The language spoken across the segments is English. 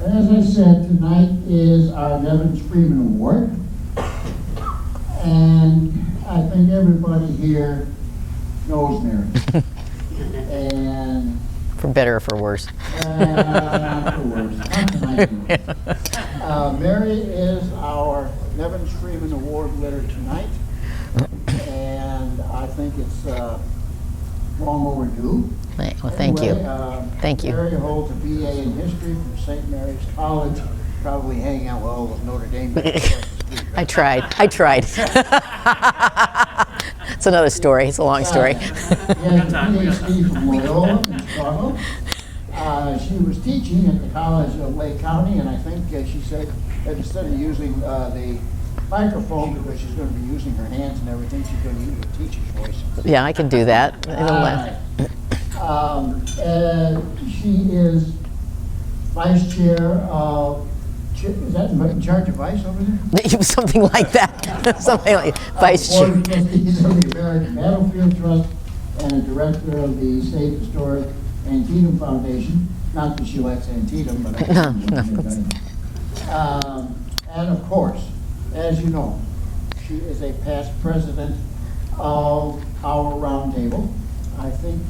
As I said, tonight is our Nevins-Freeman Award. And I think everybody here knows Mary. And For better or for worse. not for worse. Not tonight. Mary is our Nevins-Freeman Award winner tonight. And I think it's long overdue. Well, thank you. Thank you. Mary holds a BA in history from St. Mary's College, probably hanging out with all the Notre Dame guys across the street, right? I tried. It's another story. It's a long story. She has a PhD from Loyola in Chicago. She was teaching at the College of Lake County, and I think she said that instead of using the microphone, because she's going to be using her hands and everything, she's going to use her teacher's voice. Yeah, I can do that. She is vice chair of, is that in charge of vice over there? Something like that. Something like vice chair. Board of Trustees of the American Battlefield Trust and a director of the State Historic Antietam Foundation. Not that she likes Antietam, but I No. And of course, as you know, she is a past president of our roundtable. I think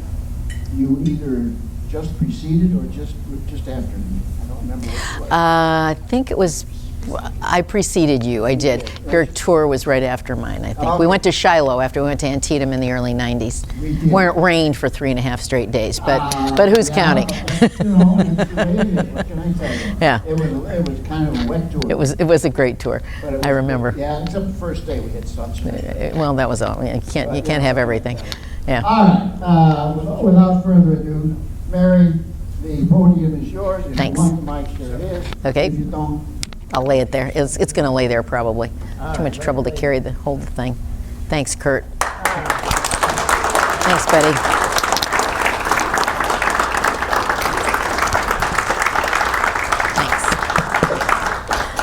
you either just preceded or just after me. I don't remember what it was. I think it was, I preceded you. I did. Your tour was right after mine, I think. We went to Shiloh after we went to Antietam in the early 90s. We did. Where it rained for 3.5 straight days, but who's Yeah, counting? You know, it's the way it is. What can I tell you? Yeah. It was kind of a wet tour. It was a great tour. But it was- I remember. Yeah, except the first day we had sunshine. Well, that was all. You can't have everything. Yeah. All right, without further ado, Mary, the podium is yours. If Thanks. you want the mic, there it is. Okay. If you don't, I'll lay it there. It's going to lay there probably. All Too much right, trouble to very carry hold the thing. Thanks, Kurt. Thanks, Betty. Thanks.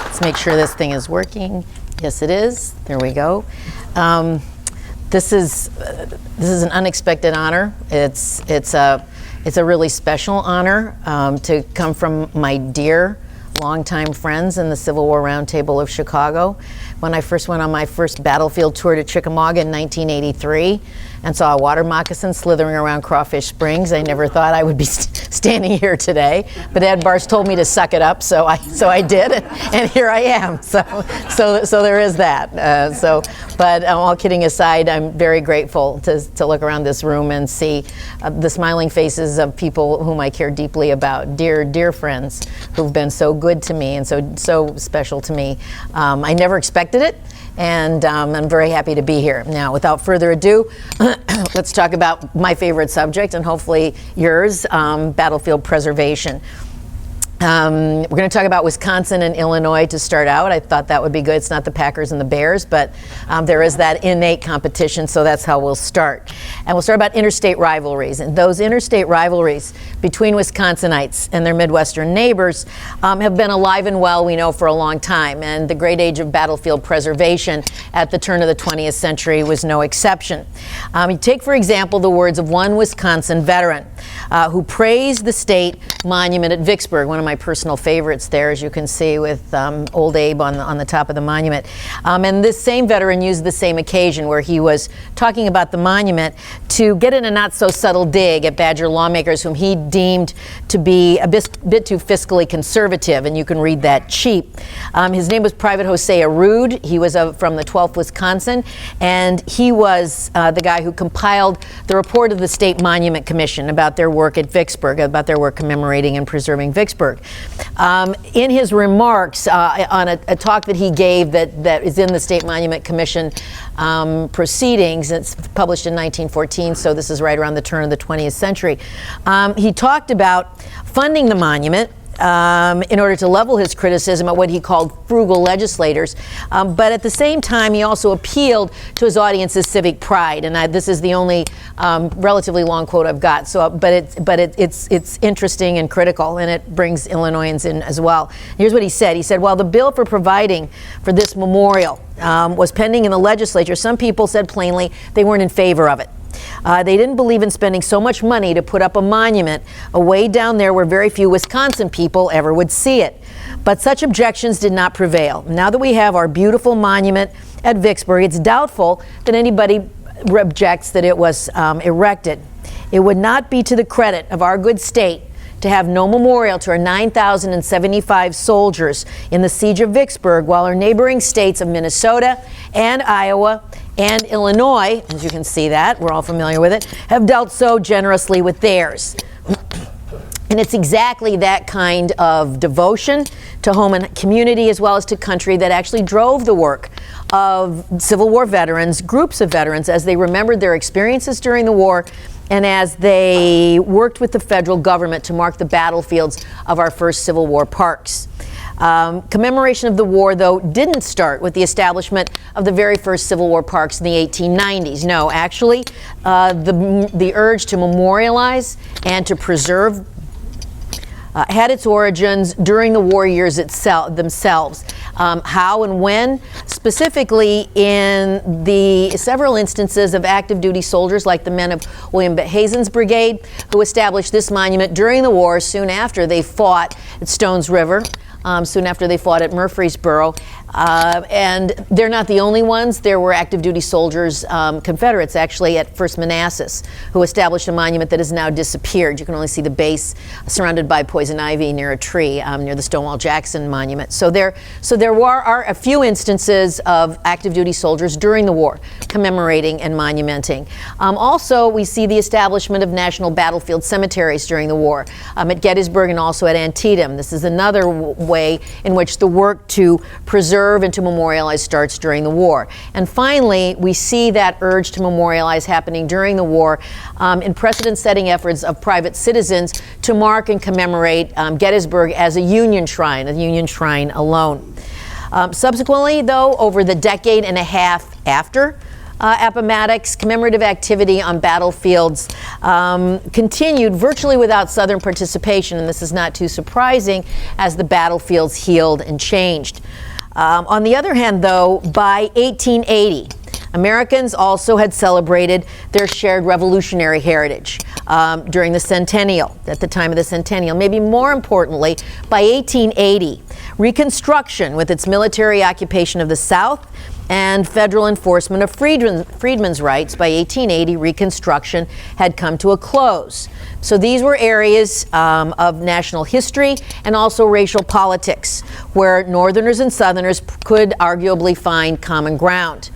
Let's make sure this thing is working. Yes, it is. There we go. This is an unexpected honor. It's a really special honor to come from my dear longtime friends in the Civil War Roundtable of Chicago. When I first went on my first battlefield tour to Chickamauga in 1983 and saw a water moccasin slithering around Crawfish Springs, I never thought I would be standing here today. But Ed Bars told me to suck it up, so I did, and here I am. So there is that. But all kidding aside, I'm very grateful to look around this room and see the smiling faces of people whom I care deeply about, dear friends who've been so good to me and so special to me. I never expected it, and I'm very happy to be here. Now, without further ado, let's talk about my favorite subject and hopefully yours, battlefield preservation. We're going to talk about Wisconsin and Illinois to start out. I thought that would be good. It's not the Packers and the Bears, but there is that innate competition, so that's how we'll start. And we'll start about interstate rivalries. And those interstate rivalries between Wisconsinites and their Midwestern neighbors have been alive and well, we know, for a long time. And the great age of battlefield preservation at the turn of the 20th century was no exception. You take, for example, the words of one Wisconsin veteran who praised the state monument at Vicksburg, one of my personal favorites there, as you can see, with old Abe on the top of the monument. And this same veteran used the same occasion where he was talking about the monument to get in a not so subtle dig at Badger lawmakers whom he deemed to be a bit too fiscally conservative, and you can read that cheap. His name was Private Hosea Rude. He was from the 12th Wisconsin, and he was the guy who compiled the report of the State Monument Commission about their work at Vicksburg, about their work commemorating and preserving Vicksburg. In his remarks on a talk that he gave that is in the State Monument Commission proceedings, it's published in 1914, so this is right around the turn of the 20th century, he talked about funding the monument in order to level his criticism at what he called frugal legislators. But at the same time, he also appealed to his audience's civic pride. And this is the only relatively long quote I've got. But it's interesting and critical, and it brings Illinoisans in as well. Here's what he said. He said, while the bill for providing for this memorial was pending in the legislature, some people said plainly they weren't in favor of it. They didn't believe in spending so much money to put up a monument away down there where very few Wisconsin people ever would see it. But such objections did not prevail. Now that we have our beautiful monument at Vicksburg, it's doubtful that anybody objects that it was erected. It would not be to the credit of our good state to have no memorial to our 9,075 soldiers in the siege of Vicksburg, while our neighboring states of Minnesota and Iowa and Illinois, as you can see that, we're all familiar with it, have dealt so generously with theirs. And it's exactly that kind of devotion to home and community as well as to country that actually drove the work of Civil War veterans, groups of veterans, as they remembered their experiences during the war and as they worked with the federal government to mark the battlefields of our first Civil War parks. Commemoration of the war, though, didn't start with the establishment of the very first Civil War parks in the 1890s. No, actually, the urge to memorialize and to preserve had its origins during the war years themselves. How and when? Specifically in the several instances of active duty soldiers like the men of William Hazen's brigade, who established this monument during the war soon after they fought at Stones River, soon after they fought at Murfreesboro. And they're not the only ones. There were active duty soldiers, Confederates actually, at First Manassas, who established a monument that has now disappeared. You can only see the base surrounded by poison ivy near a tree near the Stonewall Jackson Monument. So there are a few instances of active duty soldiers during the war commemorating and monumenting. Also, we see the establishment of national battlefield cemeteries during the war at Gettysburg and also at Antietam. This is another way in which the work to preserve and to memorialize starts during the war. And finally, we see that urge to memorialize happening during the war in precedent-setting efforts of private citizens to mark and commemorate Gettysburg as a Union shrine alone. Subsequently, though, over the decade and a half after Appomattox, commemorative activity on battlefields continued virtually without Southern participation, and this is not too surprising as the battlefields healed and changed. On the other hand, though, by 1880, Americans also had celebrated their shared revolutionary heritage during the centennial, at the time of the centennial. Maybe more importantly, by 1880, Reconstruction, with its military occupation of the South and federal enforcement of freedmen's rights, by 1880, Reconstruction had come to a close. So these were areas of national history and also racial politics, where Northerners and Southerners could arguably find common ground.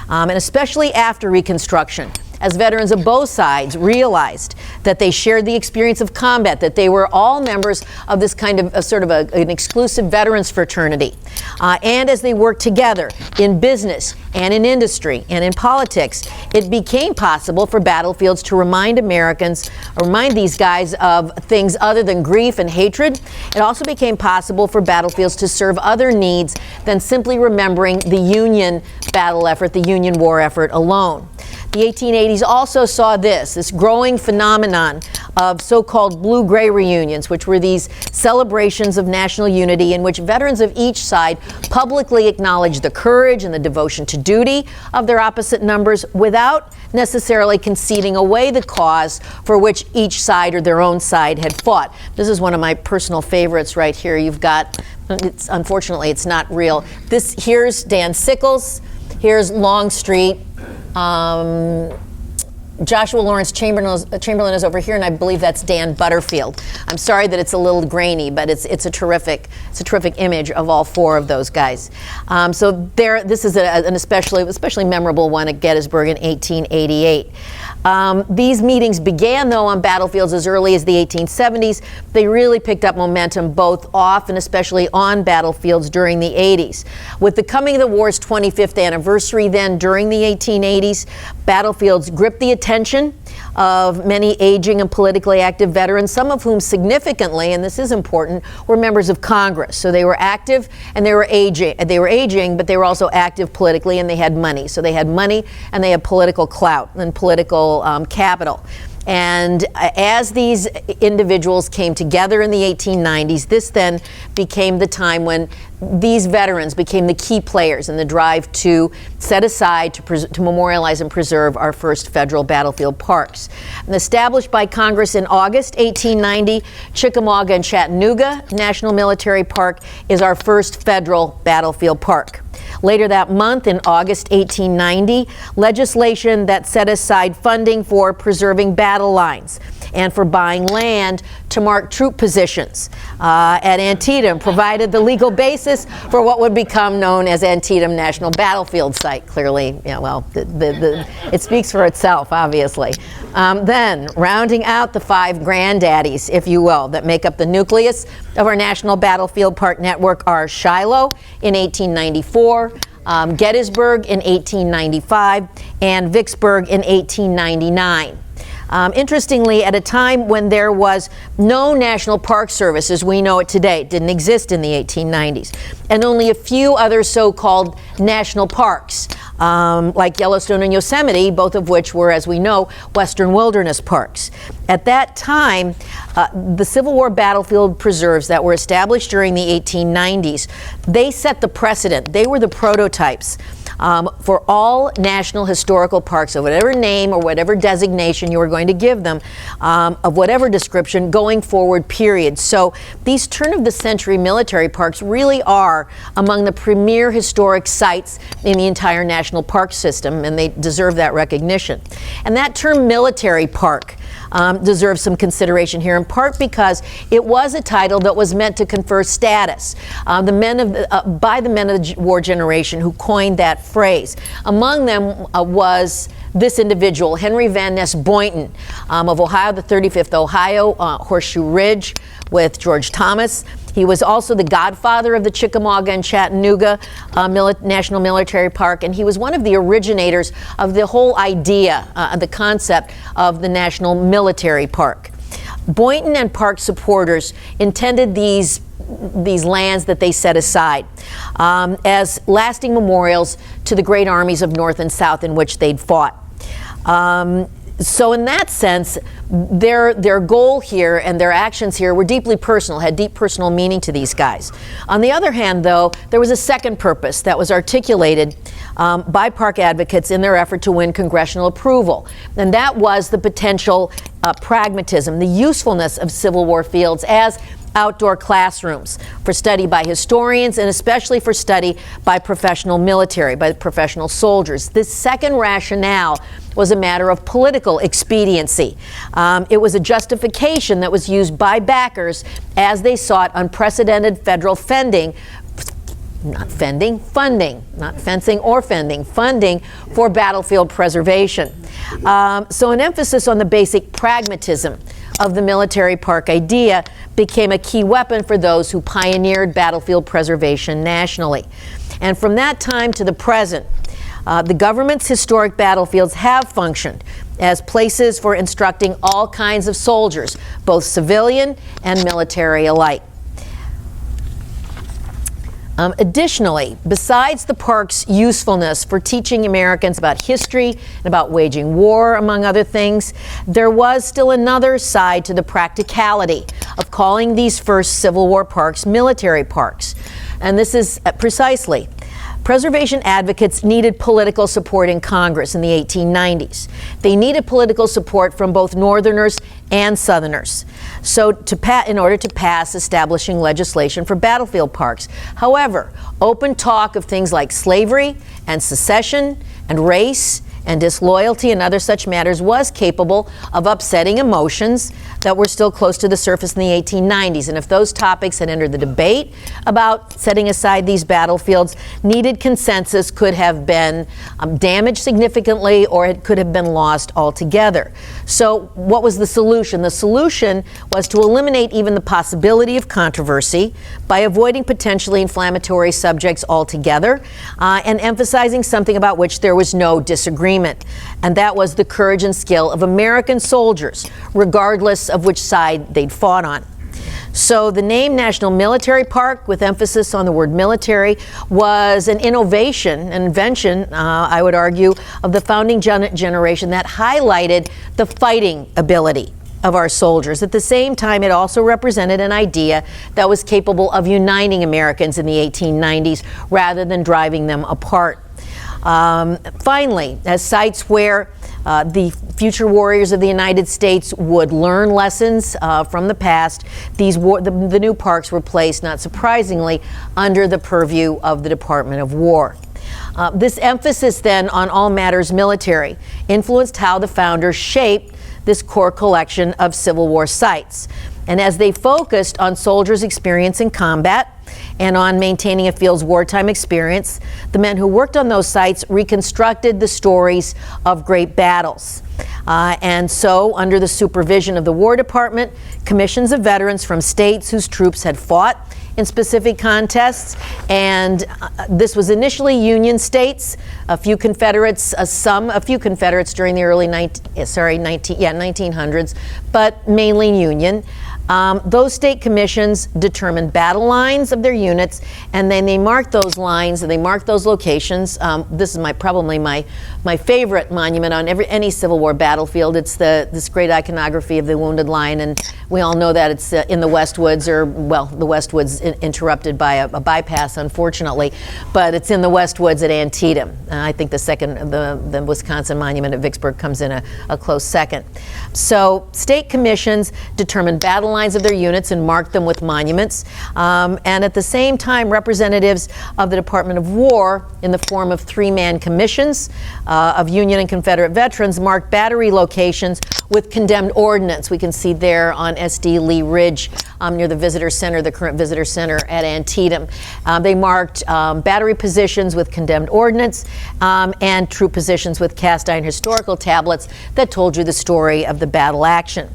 And especially after Reconstruction, as veterans of both sides realized that they shared the experience of combat, that they were all members of this kind of an exclusive veterans fraternity. And as they worked together in business and in industry and in politics, it became possible for battlefields to remind Americans, or remind these guys of things other than grief and hatred. It also became possible for battlefields to serve other needs than simply remembering the Union battle effort, the Union war effort alone. The 1880s also saw this growing phenomenon of so-called blue-gray reunions, which were these celebrations of national unity in which veterans of each side publicly acknowledged the courage and the devotion to duty of their opposite numbers without necessarily conceding away the cause for which each side or their own side had fought. This is one of my personal favorites right here. You've got, unfortunately, it's not real. Here's Dan Sickles. Here's Longstreet. Joshua Lawrence Chamberlain is over here, and I believe that's Dan Butterfield. I'm sorry that it's a little grainy, but it's a terrific image of all four of those guys. This is an especially memorable one at Gettysburg in 1888. These meetings began, though, on battlefields as early as the 1870s. They really picked up momentum both off and especially on battlefields during the 80s. With the coming of the war's 25th anniversary then, during the 1880s, battlefields gripped the attention of many aging and politically active veterans, some of whom significantly, and this is important, were members of Congress. So they were active and they were aging, but they were also active politically, and they had money. So they had money and they had political clout and political capital. And as these individuals came together in the 1890s, this then became the time when these veterans became the key players in the drive to set aside, to memorialize and preserve our first federal battlefield parks. And established by Congress in August 1890, Chickamauga and Chattanooga National Military Park is our first federal battlefield park. Later that month, in August 1890, legislation that set aside funding for preserving battle lines and for buying land to mark troop positions at Antietam provided the legal basis for what would become known as Antietam National Battlefield Site. Clearly, yeah, well, it speaks for itself, obviously. Then, rounding out the 5 granddaddies, if you will, that make up the nucleus of our National Battlefield Park network are Shiloh in 1894, Gettysburg in 1895, and Vicksburg in 1899. Interestingly, at a time when there was no National Park Service as we know it today, it didn't exist in the 1890s, and only a few other so-called national parks, like Yellowstone and Yosemite, both of which were, as we know, Western wilderness parks. At that time, the Civil War battlefield preserves that were established during the 1890s, they set the precedent. They were the prototypes for all national historical parks of whatever name or whatever designation you were going to give them, of whatever description, going forward, period. So these turn-of-the-century military parks really are among the premier historic sites in the entire national park system, and they deserve that recognition. And that term military park deserves some consideration here, in part because it was a title that was meant to confer status by the men of the war generation who coined that phrase. Among them was this individual, Henry Van Ness Boynton of Ohio, the 35th Ohio, Horseshoe Ridge with George Thomas. He was also the godfather of the Chickamauga and Chattanooga National Military Park, and he was one of the originators of the whole idea, the concept of the National Military Park. Boynton and park supporters intended these lands that they set aside as lasting memorials to the great armies of North and South in which they'd fought. So in that sense, their goal here and their actions here were deeply personal, had deep personal meaning to these guys. On the other hand, though, there was a second purpose that was articulated by park advocates in their effort to win congressional approval, and that was the potential pragmatism, the usefulness of Civil War fields as outdoor classrooms for study by historians and especially for study by professional military, by professional soldiers. This second rationale was a matter of political expediency. It was a justification that was used by backers as they sought unprecedented federal funding, not fencing or fending, funding for battlefield preservation. So an emphasis on the basic pragmatism of the military park idea became a key weapon for those who pioneered battlefield preservation nationally. And from that time to the present, the government's historic battlefields have functioned as places for instructing all kinds of soldiers, both civilian and military alike. Additionally, besides the park's usefulness for teaching Americans about history and about waging war, among other things, there was still another side to the practicality of calling these first Civil War parks military parks. And this is precisely, preservation advocates needed political support in Congress in the 1890s. They needed political support from both Northerners and Southerners, in order to pass establishing legislation for battlefield parks. However, open talk of things like slavery and secession and race and disloyalty and other such matters was capable of upsetting emotions that were still close to the surface in the 1890s. And if those topics had entered the debate about setting aside these battlefields, needed consensus could have been damaged significantly, or it could have been lost altogether. So what was the solution? The solution was to eliminate even the possibility of controversy by avoiding potentially inflammatory subjects altogether and emphasizing something about which there was no disagreement. And that was the courage and skill of American soldiers, regardless of which side they'd fought on. So the name National Military Park, with emphasis on the word military, was an innovation, an invention, I would argue, of the founding generation that highlighted the fighting ability of our soldiers. At the same time, it also represented an idea that was capable of uniting Americans in the 1890s rather than driving them apart. Finally, as sites where the future warriors of the United States would learn lessons from the past, the new parks were placed, not surprisingly, under the purview of the Department of War. This emphasis then on all matters military influenced how the founders shaped this core collection of Civil War sites. And as they focused on soldiers' experience in combat and on maintaining a field's wartime experience, the men who worked on those sites reconstructed the stories of great battles. And so, under the supervision of the War Department, commissions of veterans from states whose troops had fought in specific contests, and this was initially Union states, a few Confederates during the early 1900s, but mainly Union. Those state commissions determined battle lines of their units, and then they marked those lines and they marked those locations. This is probably my favorite monument on any Civil War battlefield. It's this great iconography of the Wounded Lion, and we all know that it's in the Westwoods, the Westwoods interrupted by a bypass, unfortunately, but it's in the Westwoods at Antietam. I think the Wisconsin monument at Vicksburg comes in a close second. So state commissions determined battle lines of their units and marked them with monuments. And at the same time, representatives of the Department of War, in the form of three-man commissions of Union and Confederate veterans, marked battery locations with condemned ordnance. We can see there on SD Lee Ridge near the Visitor Center, the current Visitor Center at Antietam. They marked battery positions with condemned ordnance and troop positions with cast iron historical tablets that told you the story of the battle action.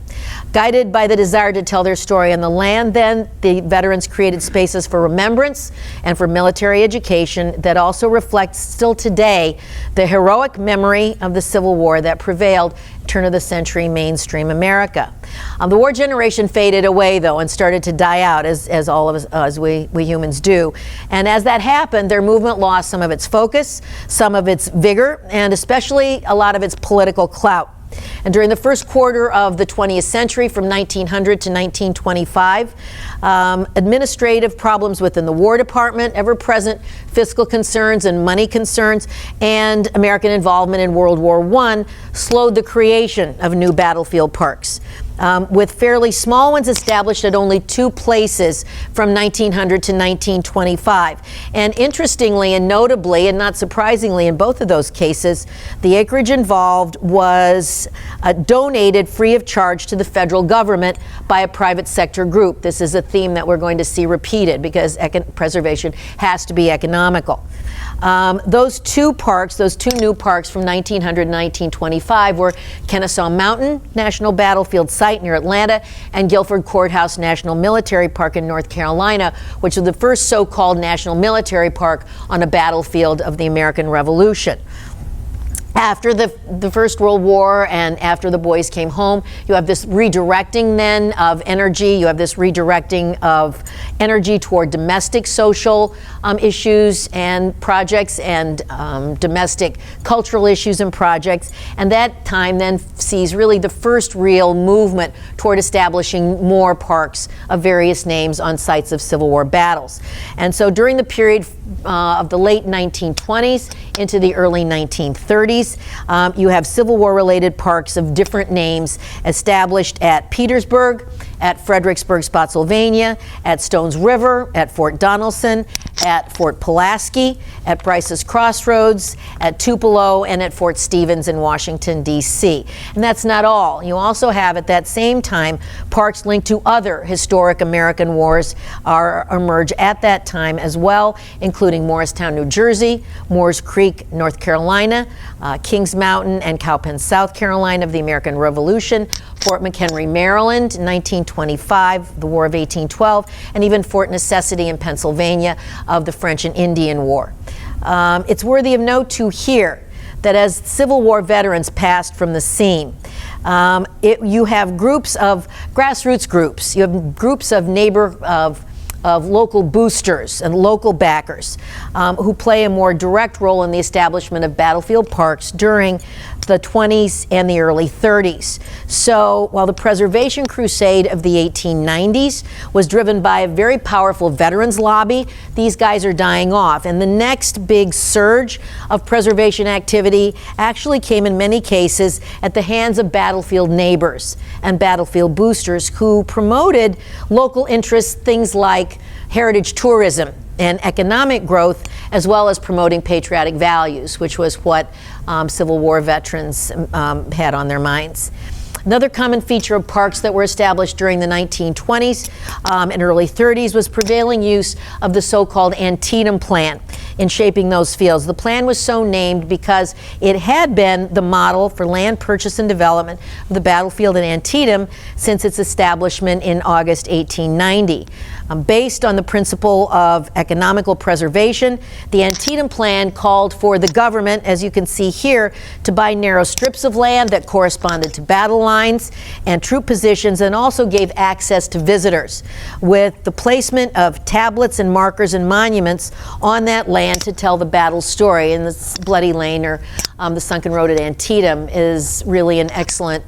Guided by the desire to tell their story on the land, then, the veterans created spaces for remembrance and for military education that also reflects still today the heroic memory of the Civil War that prevailed turn-of-the-century mainstream America. The war generation faded away, though, and started to die out, as all of us, as we humans do. And as that happened, their movement lost some of its focus, some of its vigor, and especially a lot of its political clout. And during the first quarter of the 20th century, from 1900 to 1925, administrative problems within the War Department, ever-present fiscal concerns and money concerns, and American involvement in World War I slowed the creation of new battlefield parks. With fairly small ones established at only two places from 1900 to 1925. And interestingly and notably, and not surprisingly in both of those cases, the acreage involved was donated free of charge to the federal government by a private sector group. This is a theme that we're going to see repeated because preservation has to be economical. Those two new parks from 1900 to 1925 were Kennesaw Mountain National Battlefield Site near Atlanta and Guilford Courthouse National Military Park in North Carolina, which was the first so-called national military park on a battlefield of the American Revolution. After the First World War and after the boys came home, you have this redirecting then of energy. You have this redirecting of energy toward domestic social issues and projects and domestic cultural issues and projects. And that time then sees really the first real movement toward establishing more parks of various names on sites of Civil War battles. And so during the period of the late 1920s into the early 1930s, you have Civil War-related parks of different names established at Petersburg, at Fredericksburg, Spotsylvania, at Stones River, at Fort Donelson, at Fort Pulaski, at Bryce's Crossroads, at Tupelo, and at Fort Stevens in Washington, D.C. And that's not all. You also have, at that same time, parks linked to other historic American wars emerge at that time as well, including Morristown, New Jersey, Moores Creek, North Carolina, Kings Mountain and Cowpen, South Carolina of the American Revolution, Fort McHenry, Maryland, 1925, the War of 1812, and even Fort Necessity in Pennsylvania of the French and Indian War. It's worthy of note, too, here that as Civil War veterans passed from the scene, You have groups of grassroots groups. You have groups of of local boosters and local backers who play a more direct role in the establishment of battlefield parks during the 20s and the early 30s. So while the preservation crusade of the 1890s was driven by a very powerful veterans lobby, these guys are dying off. And the next big surge of preservation activity actually came in many cases at the hands of battlefield neighbors and battlefield boosters who promoted local interests, things like heritage tourism and economic growth, as well as promoting patriotic values, which was what Civil War veterans had on their minds. Another common feature of parks that were established during the 1920s and early 30s was prevailing use of the so-called Antietam Plan in shaping those fields. The plan was so named because it had been the model for land purchase and development of the battlefield at Antietam since its establishment in August 1890. Based on the principle of economical preservation, the Antietam Plan called for the government, as you can see here, to buy narrow strips of land that corresponded to battle lines and troop positions, and also gave access to visitors with the placement of tablets and markers and monuments on that land to tell the battle story. And this Bloody Lane, or the Sunken Road at Antietam, is really an excellent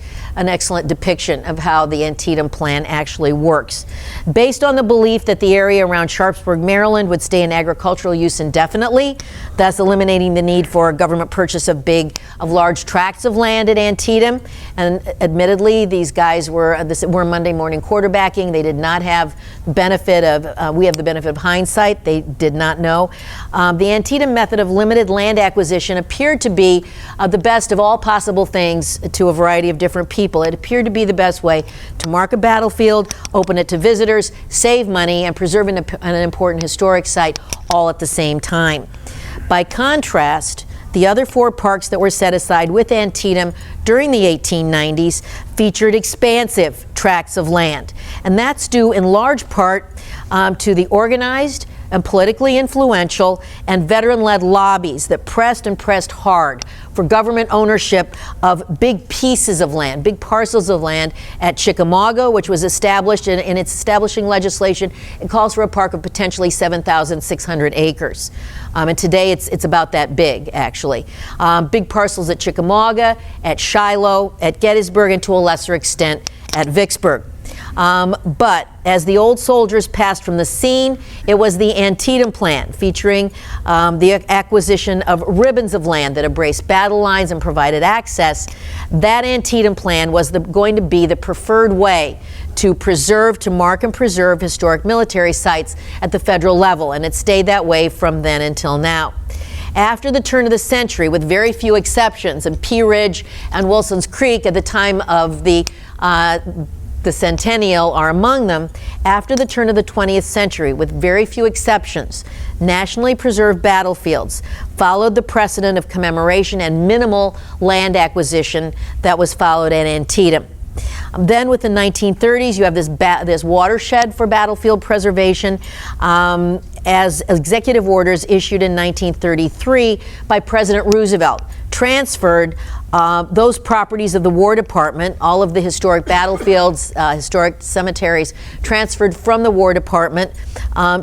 depiction of how the Antietam Plan actually works. Based on the belief that the area around Sharpsburg, Maryland would stay in agricultural use indefinitely, thus eliminating the need for government purchase of large tracts of land at Antietam. And admittedly, these guys were Monday morning quarterbacking. They did not have benefit of, we have the benefit of hindsight. They did not know. The Antietam method of limited land acquisition appeared to be the best of all possible things to a variety of different people. It appeared to be the best way to mark a battlefield, open it to visitors, save money, and preserve an important historic site all at the same time. By contrast, the other four parks that were set aside with Antietam during the 1890s featured expansive tracts of land. And that's due in large part to the organized and politically influential and veteran-led lobbies that pressed hard for government ownership of big pieces of land, big parcels of land at Chickamauga, which was established in its establishing legislation. It calls for a park of potentially 7,600 acres. And today it's about that big, actually. Big parcels at Chickamauga, at Shiloh, at Gettysburg, and to a lesser extent at Vicksburg. But as the old soldiers passed from the scene, it was the Antietam Plan, featuring the acquisition of ribbons of land that embraced battle lines and provided access. That Antietam Plan was going to be the preferred way to mark and preserve historic military sites at the federal level, and it stayed that way from then until now. After the turn of the century, with very few exceptions, and Pea Ridge and Wilson's Creek at the time of the centennial are among them, after the turn of the 20th century, with very few exceptions, nationally preserved battlefields followed the precedent of commemoration and minimal land acquisition that was followed at Antietam. Then with the 1930s, you have this watershed for battlefield preservation as executive orders issued in 1933 by President Roosevelt transferred those properties of the War Department, all of the historic battlefields, historic cemeteries, transferred from the War Department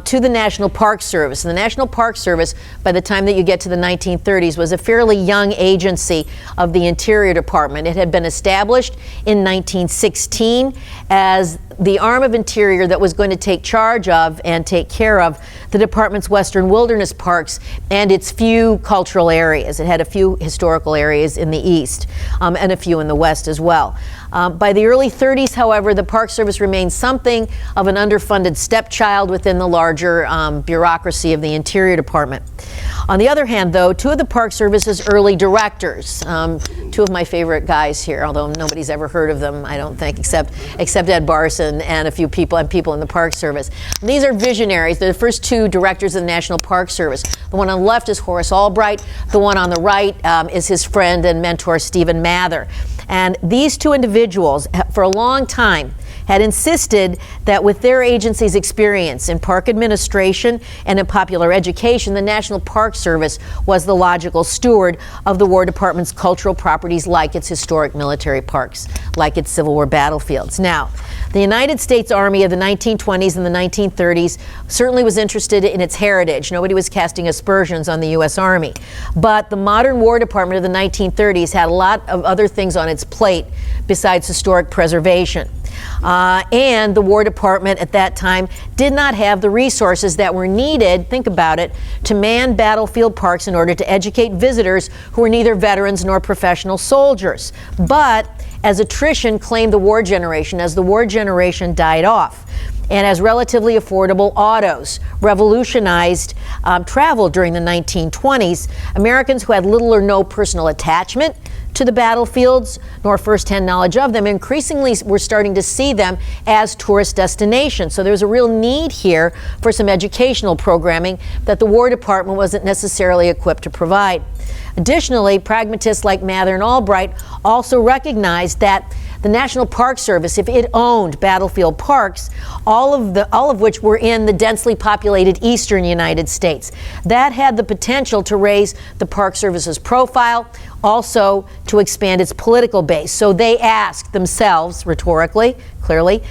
to the National Park Service. And the National Park Service, by the time that you get to the 1930s, was a fairly young agency of the Interior Department. It had been established in 1916 as the arm of Interior that was going to take charge of and take care of the department's western wilderness parks and its few cultural areas. It had a few historical areas in the east and a few in the west as well. By the early 30s, however, the Park Service remained something of an underfunded stepchild within the larger bureaucracy of the Interior Department. On the other hand, though, two of the Park Service's early directors, two of my favorite guys here, although nobody's ever heard of them, I don't think, except Ed Barson and a few people in the Park Service. And these are visionaries. They're the first two directors of the National Park Service. The one on the left is Horace Albright. The one on the right is his friend and mentor, Stephen Mather. And these two individuals, for a long time, had insisted that with their agency's experience in park administration and in popular education, the National Park Service was the logical steward of the War Department's cultural properties, like its historic military parks, like its Civil War battlefields. Now, the United States Army of the 1920s and the 1930s certainly was interested in its heritage. Nobody was casting aspersions on the U.S. Army. But the modern War Department of the 1930s had a lot of other things on its plate besides historic preservation. And the War Department at that time did not have the resources that were needed, think about it, to man battlefield parks in order to educate visitors who were neither veterans nor professional soldiers. But as attrition claimed the war generation, as the war generation died off, and as relatively affordable autos revolutionized travel during the 1920s, Americans who had little or no personal attachment to the battlefields nor firsthand knowledge of them increasingly were starting to see them as tourist destinations. So there's a real need here for some educational programming that the War Department wasn't necessarily equipped to provide. Additionally, pragmatists like Mather and Albright also recognized that the National Park Service, if it owned battlefield parks, all of which were in the densely populated eastern United States, that had the potential to raise the Park Service's profile, also to expand its political base. So they asked themselves, rhetorically, clearly,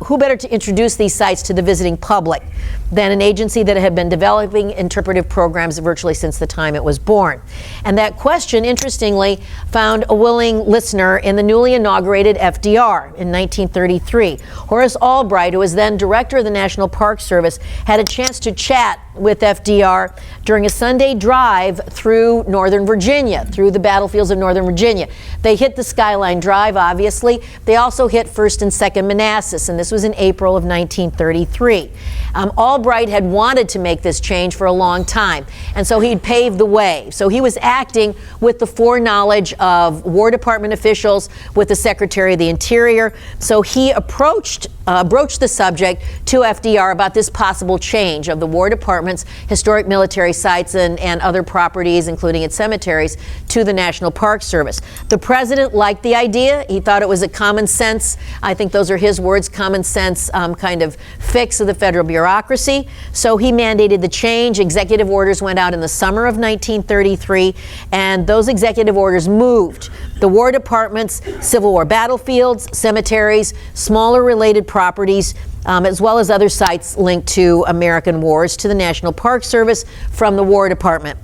who better to introduce these sites to the visiting public than an agency that had been developing interpretive programs virtually since the time it was born. And that question, interestingly, found a willing listener in the newly inaugurated FDR in 1933. Horace Albright, who was then director of the National Park Service, had a chance to chat with FDR during a Sunday drive through Northern Virginia, through the battlefields of Northern Virginia. They hit the Skyline Drive, obviously. They also hit 1st and 2nd Manassas, and this was in April of 1933. Albright had wanted to make this change for a long time, and so he'd paved the way. So he was acting with the foreknowledge of War Department officials, with the Secretary of the Interior. So he broached the subject to FDR about this possible change of the War Department's historic military sites and other properties, including its cemeteries, to the National Park Service. The president liked the idea. He thought it was a common sense, I think those are his words, common sense kind of fix of the federal bureaucracy. So he mandated the change. Executive orders went out in the summer of 1933, and those executive orders moved the War Department's Civil War battlefields, cemeteries, smaller related properties, as well as other sites linked to American wars, to the National Park Service from the War Department.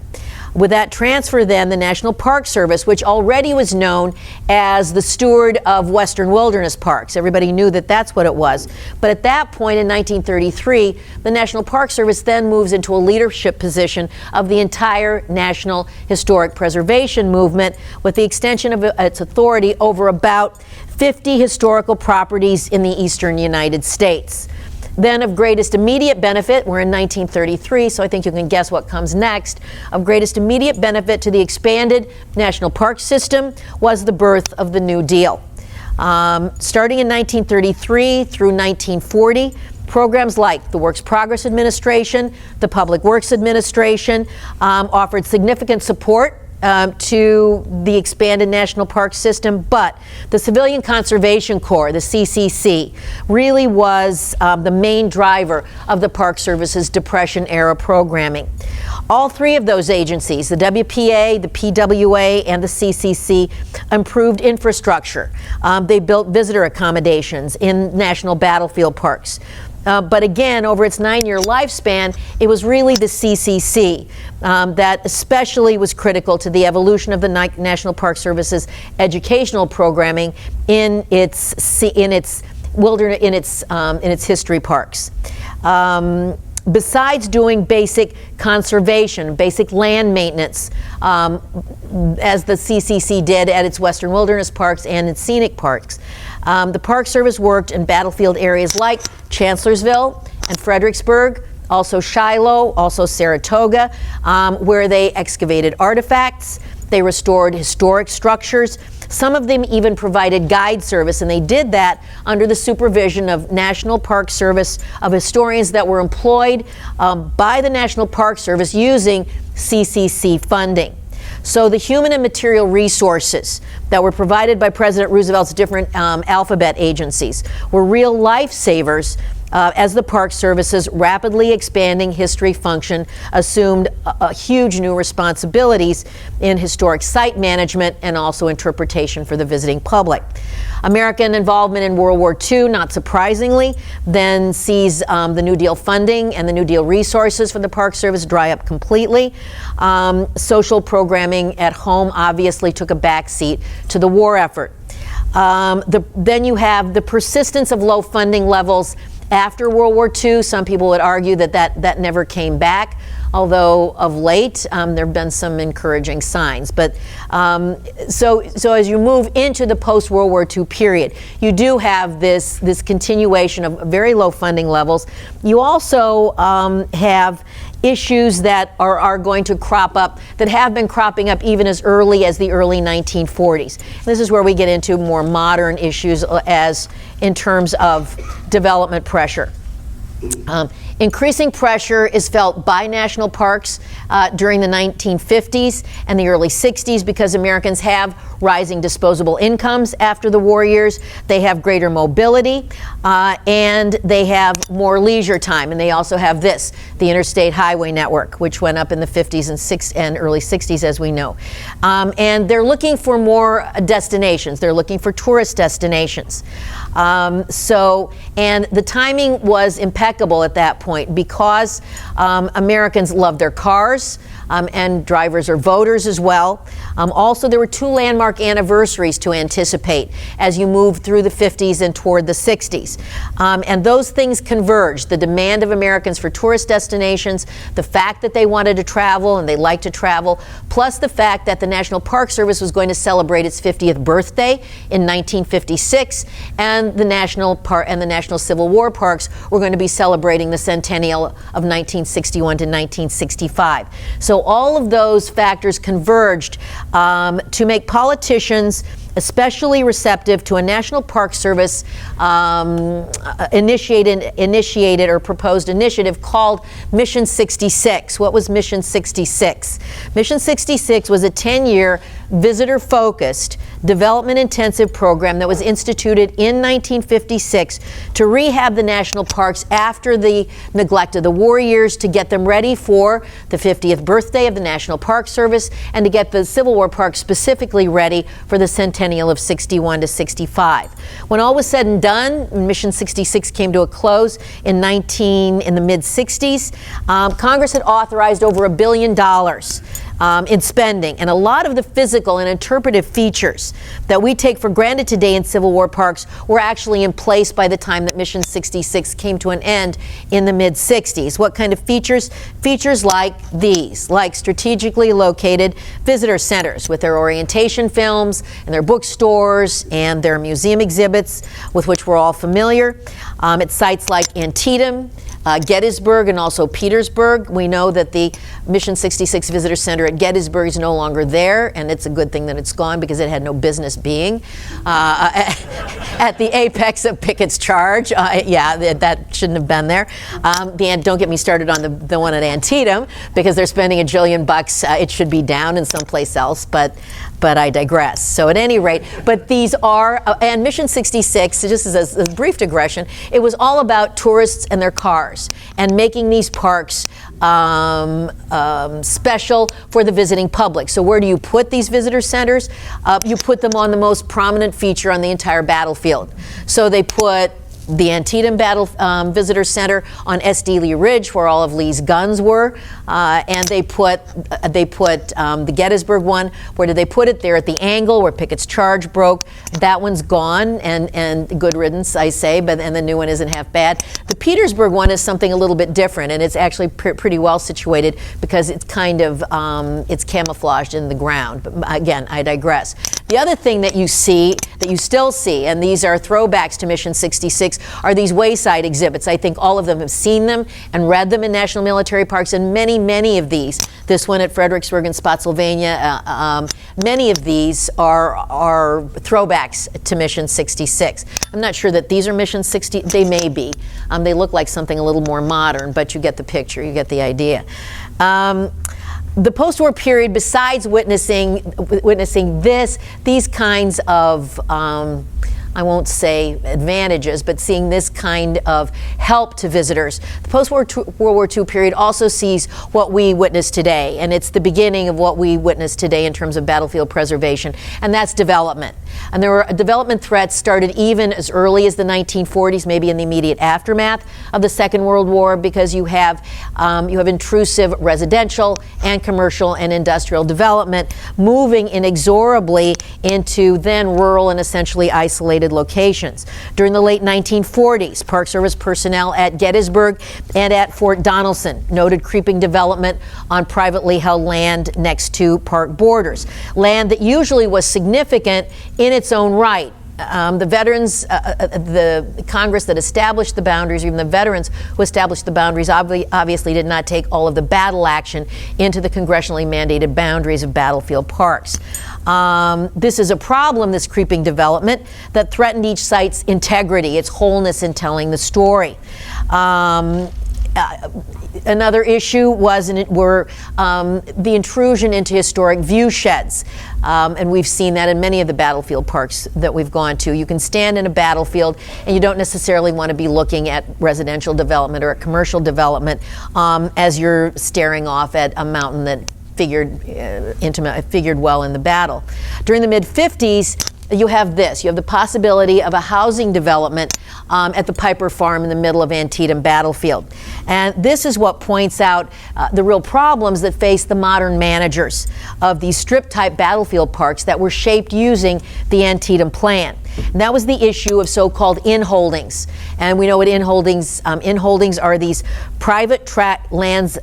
With that transfer, then, the National Park Service, which already was known as the steward of Western wilderness parks, everybody knew that that's what it was. But at that point in 1933, the National Park Service then moves into a leadership position of the entire national historic preservation movement, with the extension of its authority over about 50 historical properties in the eastern United States. Then, of greatest immediate benefit, we're in 1933, so I think you can guess what comes next. Of greatest immediate benefit to the expanded national park system was the birth of the New Deal. Starting in 1933 through 1940, programs like the Works Progress Administration, the Public Works Administration offered significant support to the expanded national park system, but the Civilian Conservation Corps, the CCC, really was the main driver of the Park Service's Depression-era programming. All three of those agencies, the WPA, the PWA, and the CCC, improved infrastructure. They built visitor accommodations in national battlefield parks. But again, over its 9-year lifespan, it was really the CCC that especially was critical to the evolution of the National Park Service's educational programming in its history parks. Besides doing basic conservation, basic land maintenance, as the CCC did at its Western Wilderness Parks and its scenic parks, the Park Service worked in battlefield areas like Chancellorsville and Fredericksburg, also Shiloh, also Saratoga, where they excavated artifacts, they restored historic structures. Some of them even provided guide service, and they did that under the supervision of National Park Service, of historians that were employed by the National Park Service using CCC funding. So the human and material resources that were provided by President Roosevelt's different alphabet agencies were real lifesavers as the Park Service's rapidly expanding history function assumed huge new responsibilities in historic site management and also interpretation for the visiting public. American involvement in World War II, not surprisingly, then sees the New Deal funding and the New Deal resources for the Park Service dry up completely. Social programming at home obviously took a backseat to the war effort. Then you have the persistence of low funding levels after World War II. Some people would argue that never came back, although of late there have been some encouraging signs. But so as you move into the post-World War II period, you do have this continuation of very low funding levels. You also have issues that are going to crop up, that have been cropping up even as early as the early 1940s. This is where we get into more modern issues as in terms of development pressure. Increasing pressure is felt by national parks during the 1950s and the early 60s because Americans have rising disposable incomes after the war years. They have greater mobility and they have more leisure time. And they also have the interstate highway network, which went up in the 50s and early 60s, as we know. And they're looking for more destinations. They're looking for tourist destinations. And the timing was impeccable at that point because Americans love their cars and drivers are voters as well. Also, there were two landmark anniversaries to anticipate as you move through the 50s and toward the 60s. And those things converged. The demand of Americans for tourist destinations, the fact that they wanted to travel and they liked to travel, plus the fact that the National Park Service was going to celebrate its 50th birthday in 1956, and the National Civil War Parks were going to be celebrating the centennial of 1961 to 1965. So all of those factors converged to make politicians especially receptive to a National Park Service initiated or proposed initiative called Mission 66. What was Mission 66? Mission 66 was a 10-year visitor-focused, development-intensive program that was instituted in 1956 to rehab the national parks after the neglect of the war years, to get them ready for the 50th birthday of the National Park Service, and to get the Civil War parks specifically ready for the centennial of 61 to 65. When all was said and done, Mission 66 came to a close in the mid-60s. Congress had authorized over $1 billion in spending, and a lot of the physical and interpretive features that we take for granted today in Civil War parks were actually in place by the time that Mission 66 came to an end in the mid-60s. What kind of features? Features like these, like strategically located visitor centers with their orientation films and their bookstores and their museum exhibits with which we're all familiar. At sites like Antietam, Gettysburg, and also Petersburg. We know that the Mission 66 Visitor Center at Gettysburg is no longer there, and it's a good thing that it's gone because it had no business being at the apex of Pickett's charge. That shouldn't have been there. Don't get me started on the one at Antietam because they're spending $1 jillion. It should be down in someplace else, but I digress. So at any rate, but these are, and Mission 66, just as a brief digression, it was all about tourists and their cars and making these parks special for the visiting public. So where do you put these visitor centers? You put them on the most prominent feature on the entire battlefield. So they put the Antietam Visitor Center on S.D. Lee Ridge, where all of Lee's guns were, and they put the Gettysburg one. Where did they put it? There at the angle where Pickett's charge broke. That one's gone, and good riddance, I say. And the new one isn't half bad. The Petersburg one is something a little bit different, and it's actually pretty well situated because it's kind of it's camouflaged in the ground. But again, I digress. The other thing that you see, that you still see, and these are throwbacks to Mission 66, are these wayside exhibits. I think all of them have seen them and read them in national military parks, and many of these, this one at Fredericksburg and Spotsylvania, many of these are throwbacks to Mission 66. I'm not sure that these are Mission 60, they may be. They look like something a little more modern, but you get the picture, you get the idea. The post-war period, besides witnessing these kinds of I won't say advantages, but seeing this kind of help to visitors. The post-World War II period also sees what we witness today, and it's the beginning of what we witness today in terms of battlefield preservation, and that's development. And there were development threats started even as early as the 1940s, maybe in the immediate aftermath of the Second World War, because you have intrusive residential and commercial and industrial development moving inexorably into then rural and essentially isolated locations. During the late 1940s, Park Service personnel at Gettysburg and at Fort Donelson noted creeping development on privately held land next to park borders. Land that usually was significant in its own right. The veterans, the Congress that established the boundaries, even the veterans who established the boundaries, obviously did not take all of the battle action into the congressionally mandated boundaries of battlefield parks. This is a problem, this creeping development, that threatened each site's integrity, its wholeness in telling the story. Another issue were the intrusion into historic view sheds. And we've seen that in many of the battlefield parks that we've gone to. You can stand in a battlefield and you don't necessarily want to be looking at residential development or at commercial development as you're staring off at a mountain that figured well in the battle. During the mid-50s, you have this. You have the possibility of a housing development at the Piper Farm in the middle of Antietam Battlefield. And this is what points out the real problems that face the modern managers of these strip-type battlefield parks that were shaped using the Antietam Plan. And that was the issue of so-called in-holdings. And we know what in-holdings are these private tract lands,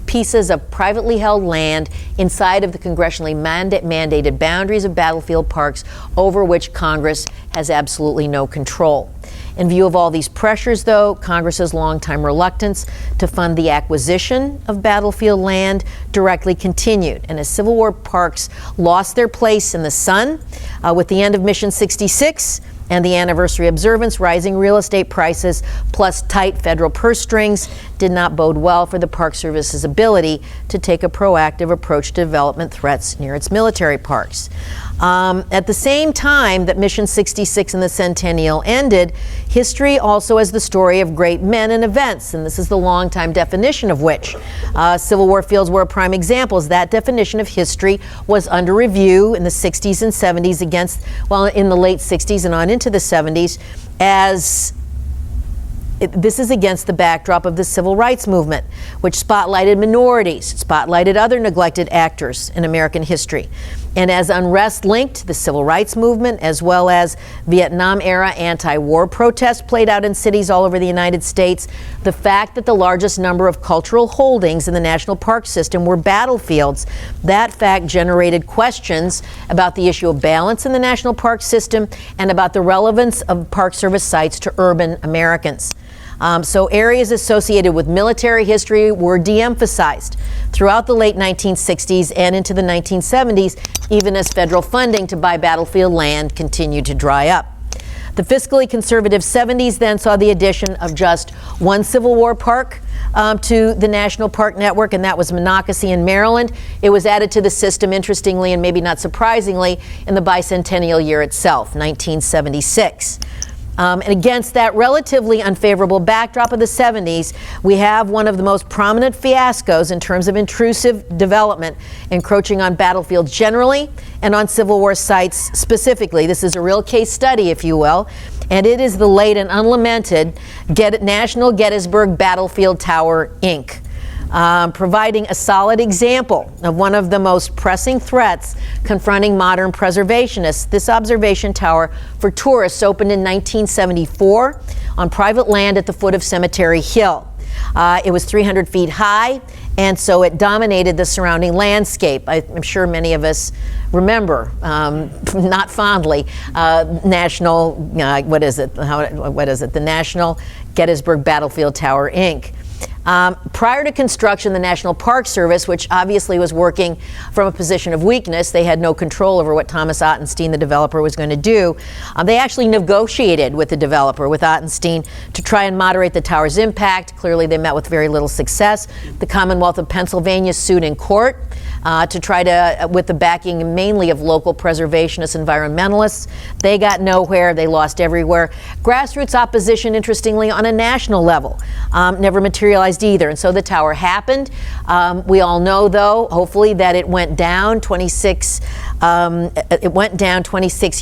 pieces of privately held land inside of the congressionally mandated boundaries of battlefield parks over which Congress has absolutely no control. In view of all these pressures, though, Congress's longtime reluctance to fund the acquisition of battlefield land directly continued. And as Civil War parks lost their place in the sun with the end of Mission 66, and the anniversary observance, rising real estate prices plus tight federal purse strings did not bode well for the Park Service's ability to take a proactive approach to development threats near its military parks. At the same time that Mission 66 and the Centennial ended, history also has the story of great men and events, and this is the longtime definition of which. Civil War fields were a prime example, as that definition of history was under review in the 60s and 70s in the late 60s and on into the 70s, as this is against the backdrop of the civil rights movement, which spotlighted minorities, spotlighted other neglected actors in American history. And as unrest linked to the civil rights movement, as well as Vietnam-era anti-war protests played out in cities all over the United States, the fact that the largest number of cultural holdings in the national park system were battlefields, that fact generated questions about the issue of balance in the national park system and about the relevance of Park Service sites to urban Americans. So areas associated with military history were de-emphasized throughout the late 1960s and into the 1970s, even as federal funding to buy battlefield land continued to dry up. The fiscally conservative 70s then saw the addition of just one Civil War park to the National Park Network, and that was Monocacy in Maryland. It was added to the system, interestingly and maybe not surprisingly, in the bicentennial year itself, 1976. And against that relatively unfavorable backdrop of the 70s, we have one of the most prominent fiascos in terms of intrusive development encroaching on battlefields generally and on Civil War sites specifically. This is a real case study, if you will, and it is the late and unlamented National Gettysburg Battlefield Tower, Inc., providing a solid example of one of the most pressing threats confronting modern preservationists. This observation tower for tourists opened in 1974 on private land at the foot of Cemetery Hill. It was 300 feet high, and so it dominated the surrounding landscape. I'm sure many of us remember, not fondly, the National Gettysburg Battlefield Tower, Inc. Prior to construction, the National Park Service, which obviously was working from a position of weakness, they had no control over what Thomas Ottenstein, the developer, was going to do. They actually negotiated with the developer, with Ottenstein, to try and moderate the tower's impact. Clearly, they met with very little success. The Commonwealth of Pennsylvania sued in court. to try to, with the backing mainly of local preservationists, environmentalists. They got nowhere. They lost everywhere. Grassroots opposition, interestingly, on a national level, never materialized either. And so the tower happened. We all know, though, hopefully, that it went down 26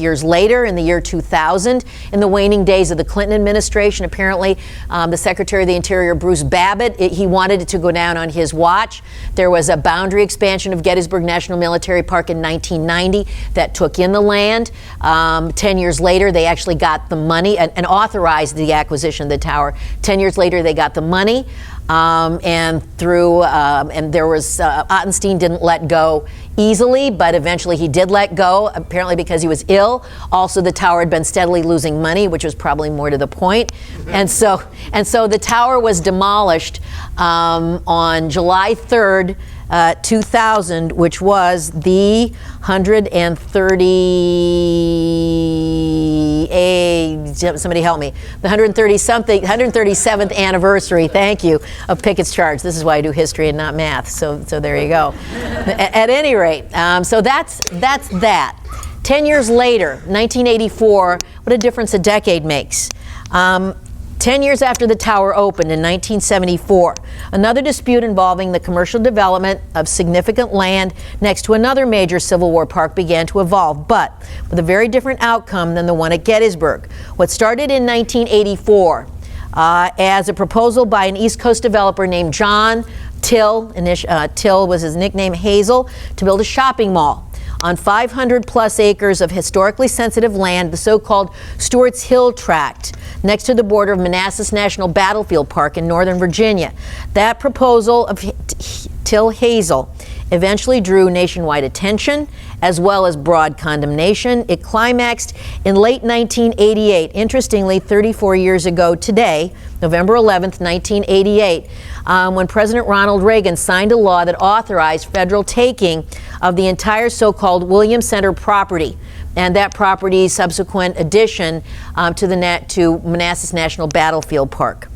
years later in the year 2000. In the waning days of the Clinton administration, apparently, the Secretary of the Interior, Bruce Babbitt, he wanted it to go down on his watch. There was a boundary expansion of Gettysburg National Military Park in 1990 that took in the land. 10 years later, they actually got the money and authorized the acquisition of the tower. 10 years later, they got the money. And there was, Ottenstein didn't let go easily, but eventually he did let go, apparently because he was ill. Also, the tower had been steadily losing money, which was probably more to the point. And so the tower was demolished on July 3rd, 2000, which was the somebody help me, the 137th anniversary, thank you, of Pickett's charge. This is why I do history and not math, so there you go. At any rate, so that's that. 10 years later, 1984, what a difference a decade makes. 10 years after the tower opened in 1974, another dispute involving the commercial development of significant land next to another major Civil War park began to evolve, but with a very different outcome than the one at Gettysburg. What started in 1984 as a proposal by an East Coast developer named John Till, Till was his nickname, Hazel, to build a shopping mall on 500 plus acres of historically sensitive land, the so-called Stewart's Hill Tract, next to the border of Manassas National Battlefield Park in Northern Virginia. That proposal of Till Hazel eventually drew nationwide attention as well as broad condemnation. It climaxed in late 1988, interestingly 34 years ago today, November 11th, 1988, when President Ronald Reagan signed a law that authorized federal taking of the entire so-called Williams Center property, and that property's subsequent addition to Manassas National Battlefield Park.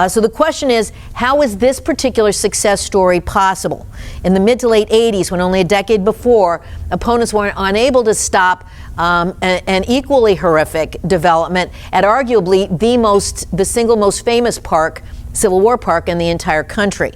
So the question is, how is this particular success story possible? In the mid to late 80s, when only a decade before, opponents were unable to stop an equally horrific development at arguably the single most famous park, Civil War park, in the entire country.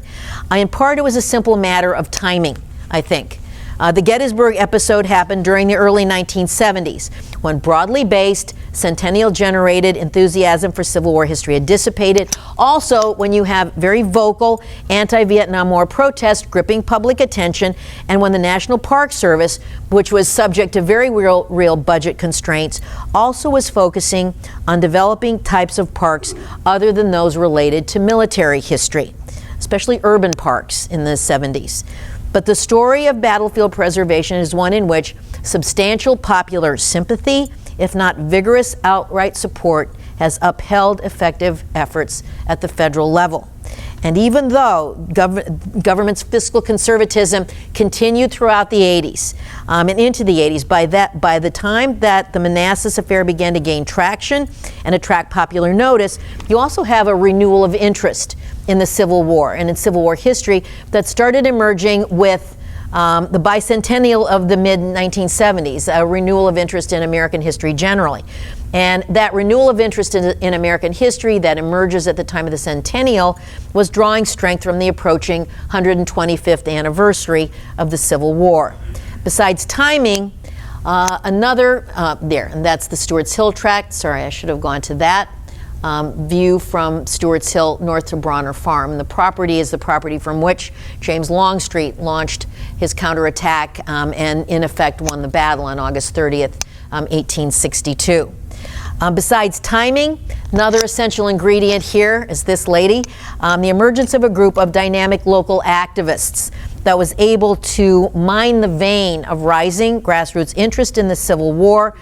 In part, it was a simple matter of timing, I think. The Gettysburg episode happened during the early 1970s, when broadly based, centennial-generated enthusiasm for Civil War history had dissipated. Also, when you have very vocal anti-Vietnam War protests gripping public attention, and when the National Park Service, which was subject to very real budget constraints, also was focusing on developing types of parks other than those related to military history, especially urban parks in the 70s. But the story of battlefield preservation is one in which substantial popular sympathy, if not vigorous outright support, has upheld effective efforts at the federal level. And even though government's fiscal conservatism continued throughout the 80s and into the 80s, by the time that the Manassas affair began to gain traction and attract popular notice, you also have a renewal of interest in the Civil War and in Civil War history that started emerging with the bicentennial of the mid-1970s, a renewal of interest in American history generally. And that renewal of interest in American history that emerges at the time of the centennial was drawing strength from the approaching 125th anniversary of the Civil War. Besides timing, and that's the Stewart's Hill Tract. Sorry, I should have gone to that. View from Stewart's Hill north to Bronner Farm. The property is the property from which James Longstreet launched his counterattack and in effect won the battle on August 30th, 1862. Besides timing, another essential ingredient here is this lady, the emergence of a group of dynamic local activists that was able to mine the vein of rising grassroots interest in the Civil War.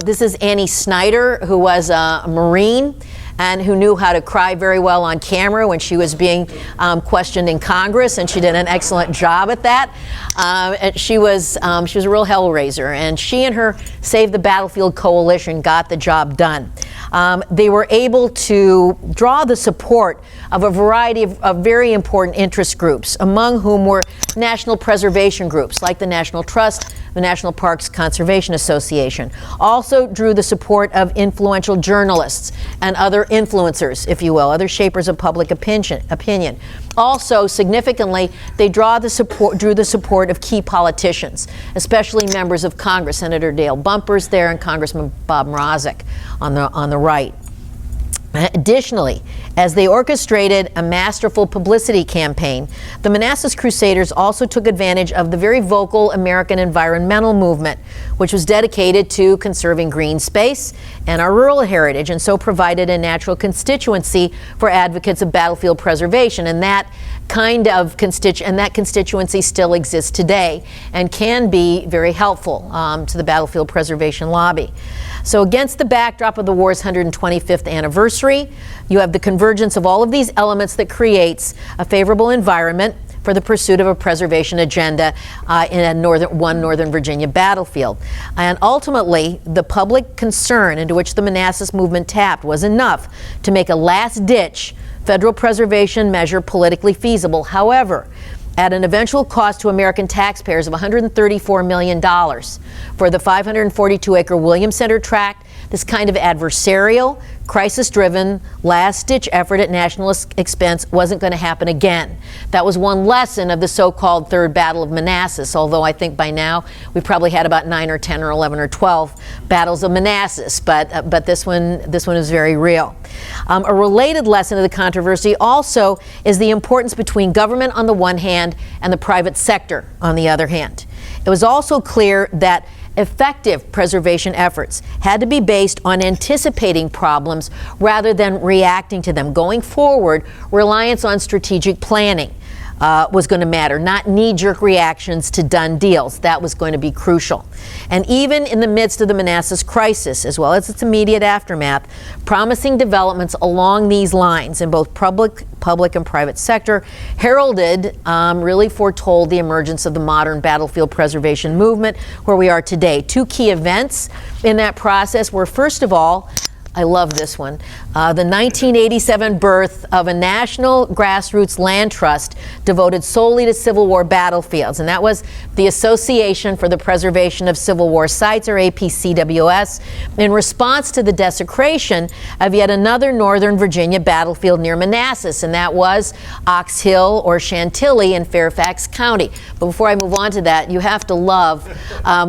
This is Annie Snyder, who was a Marine and who knew how to cry very well on camera when she was being questioned in Congress, and she did an excellent job at that. And she was a real hellraiser, and she and her Save the Battlefield Coalition got the job done. They were able to draw the support of a variety of very important interest groups, among whom were national preservation groups like the National Trust, the National Parks Conservation Association. Also drew the support of influential journalists and other influencers, if you will, other shapers of public opinion. Also, significantly, they drew the support of key politicians, especially members of Congress, Senator Dale Bumpers there and Congressman Bob Mrazek on the right. Additionally, as they orchestrated a masterful publicity campaign, the Manassas Crusaders also took advantage of the very vocal American environmental movement, which was dedicated to conserving green space and our rural heritage, and so provided a natural constituency for advocates of battlefield preservation. And that constituency still exists today and can be very helpful to the battlefield preservation lobby. So against the backdrop of the war's 125th anniversary, you have the convergence of all of these elements that creates a favorable environment for the pursuit of a preservation agenda in a northern Virginia battlefield. And ultimately, the public concern into which the Manassas movement tapped was enough to make a last-ditch federal preservation measure politically feasible. However, at an eventual cost to American taxpayers of $134 million for the 542-acre Williams Center tract, this kind of adversarial, crisis-driven, last-ditch effort at national expense wasn't going to happen again. That was one lesson of the so-called Third Battle of Manassas, although I think by now we've probably had about 9 or 10 or 11 or 12 battles of Manassas, but this one is very real. A related lesson of the controversy also is the importance between government on the one hand and the private sector on the other hand. It was also clear that effective preservation efforts had to be based on anticipating problems rather than reacting to them. Going forward, reliance on strategic planning was going to matter, not knee-jerk reactions to done deals. That was going to be crucial. And even in the midst of the Manassas crisis, as well as its immediate aftermath, promising developments along these lines in both public and private sector heralded, really foretold the emergence of the modern battlefield preservation movement where we are today. Two key events in that process were, first of all, I love this one, the 1987 birth of a national grassroots land trust devoted solely to Civil War battlefields, and that was the Association for the Preservation of Civil War Sites, or APCWS, in response to the desecration of yet another northern Virginia battlefield near Manassas, and that was Ox Hill or Chantilly in Fairfax County. But before I move on to that, you have to love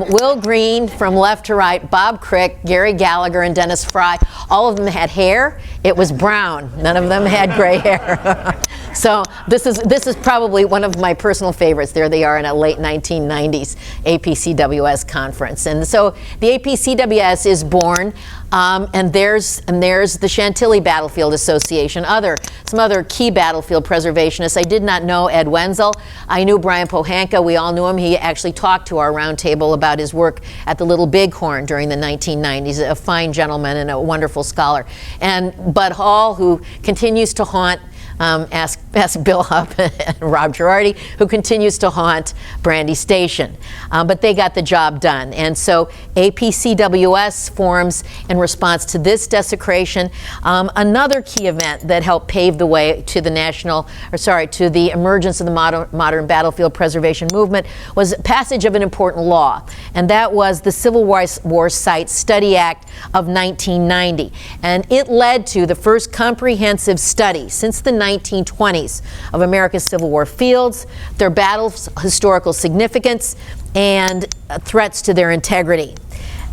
Will Green from left to right, Bob Crick, Gary Gallagher, and Dennis Fry. All of them had hair. It was brown. None of them had gray hair. So this is probably one of my personal favorites. There they are in a late 1990s APCWS conference. And so the APCWS is born, and there's the Chantilly Battlefield Association, some other key battlefield preservationists. I did not know Ed Wenzel. I knew Brian Pohanka. We all knew him. He actually talked to our roundtable about his work at the Little Bighorn during the 1990s, a fine gentleman and a wonderful scholar. And Bud Hall, who continues to haunt, ask Bill Hupp and Rob Girardi, who continues to haunt Brandy Station. But they got the job done. And so APCWS forms in response to this desecration. Another key event that helped pave the way to the emergence of the modern battlefield preservation movement was passage of an important law. And that was the Civil War Site Study Act of 1990. And it led to the first comprehensive study since the 1920s of America's Civil War fields, their battles' historical significance, and threats to their integrity.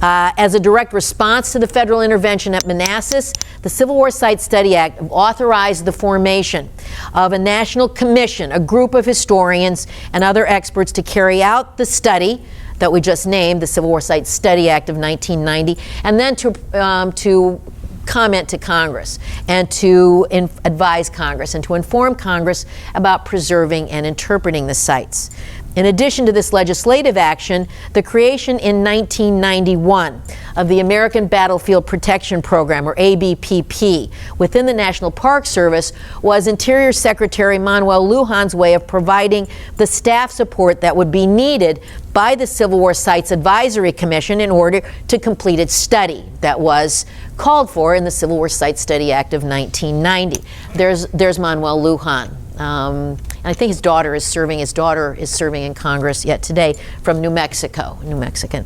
As a direct response to the federal intervention at Manassas, the Civil War Site Study Act authorized the formation of a national commission, a group of historians and other experts to carry out the study that we just named, the Civil War Site Study Act of 1990, and then to comment to Congress and to advise Congress and to inform Congress about preserving and interpreting the sites. In addition to this legislative action, the creation in 1991 of the American Battlefield Protection Program, or ABPP, within the National Park Service was Interior Secretary Manuel Lujan's way of providing the staff support that would be needed by the Civil War Sites Advisory Commission in order to complete its study that was called for in the Civil War Site Study Act of 1990. There's Manuel Lujan. And I think his daughter is serving in Congress yet today from New Mexico, New Mexican.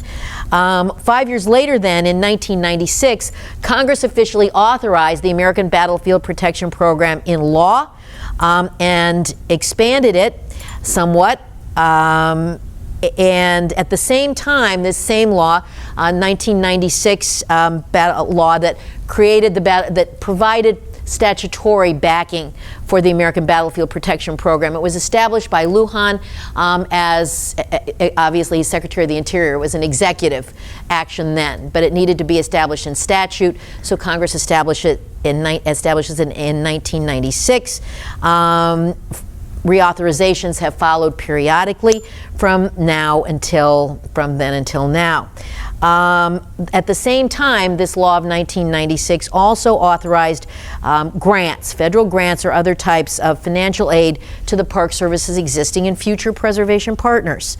5 years later then, in 1996, Congress officially authorized the American Battlefield Protection Program in law and expanded it somewhat. And at the same time, this same law, 1996 law that created that provided statutory backing for the American Battlefield Protection Program. It was established by Lujan as, obviously, Secretary of the Interior. It was an executive action then, but it needed to be established in statute, so Congress establishes it in 1996. Reauthorizations have followed periodically from then until now. At the same time, this law of 1996 also authorized grants, federal grants or other types of financial aid to the Park Service's existing and future preservation partners.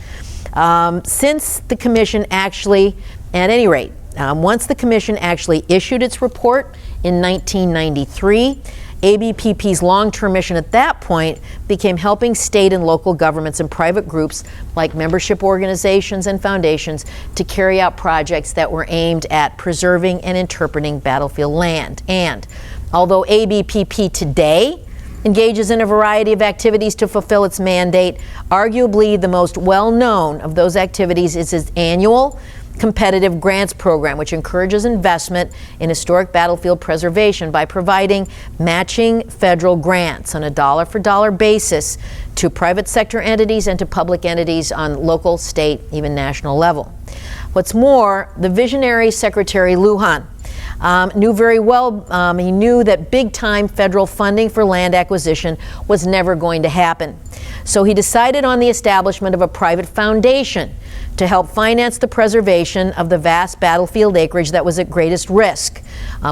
Since the Commission actually, at any rate, once the Commission actually issued its report in 1993, ABPP's long-term mission at that point became helping state and local governments and private groups like membership organizations and foundations to carry out projects that were aimed at preserving and interpreting battlefield land. And although ABPP today engages in a variety of activities to fulfill its mandate, arguably the most well-known of those activities is its annual competitive grants program, which encourages investment in historic battlefield preservation by providing matching federal grants on a dollar-for-dollar basis to private sector entities and to public entities on local, state, even national level. What's more, the visionary Secretary Lujan knew very well, he knew that big-time federal funding for land acquisition was never going to happen. So he decided on the establishment of a private foundation to help finance the preservation of the vast battlefield acreage that was at greatest risk,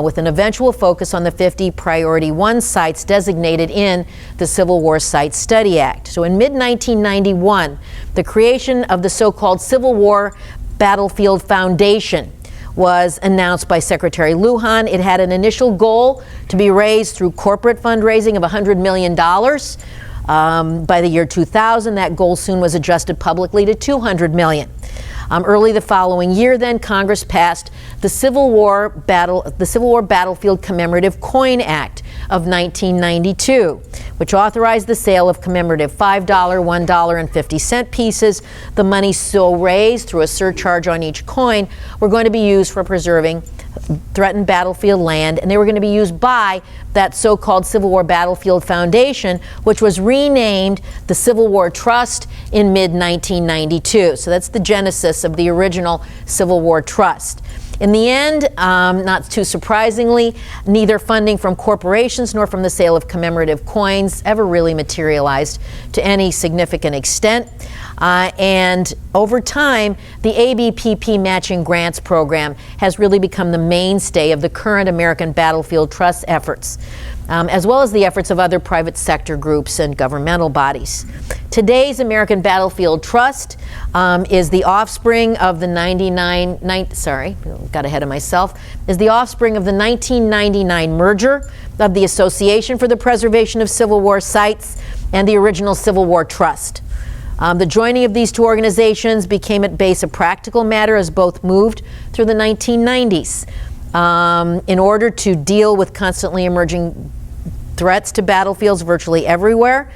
with an eventual focus on the 50 Priority 1 sites designated in the Civil War Site Study Act. So in mid-1991, the creation of the so-called Civil War Battlefield Foundation was announced by Secretary Lujan. It had an initial goal to be raised through corporate fundraising of $100 million. By the year 2000, that goal soon was adjusted publicly to $200 million. Early the following year, then, Congress passed the Civil War Battlefield Commemorative Coin Act of 1992, which authorized the sale of commemorative $5, $1, and 50-cent pieces. The money so raised through a surcharge on each coin were going to be used for preserving threatened battlefield land, and they were going to be used by that so-called Civil War Battlefield Foundation, which was renamed the Civil War Trust in mid-1992. So that's the genesis of the original Civil War Trust. In the end, not too surprisingly, neither funding from corporations nor from the sale of commemorative coins ever really materialized to any significant extent. And over time, the ABPP Matching Grants Program has really become the mainstay of the current American Battlefield Trust efforts, as well as the efforts of other private sector groups and governmental bodies. Today's American Battlefield Trust is the offspring of the 1999 merger of the Association for the Preservation of Civil War Sites and the original Civil War Trust. The joining of these two organizations became at base a practical matter as both moved through the 1990s in order to deal with constantly emerging threats to battlefields virtually everywhere,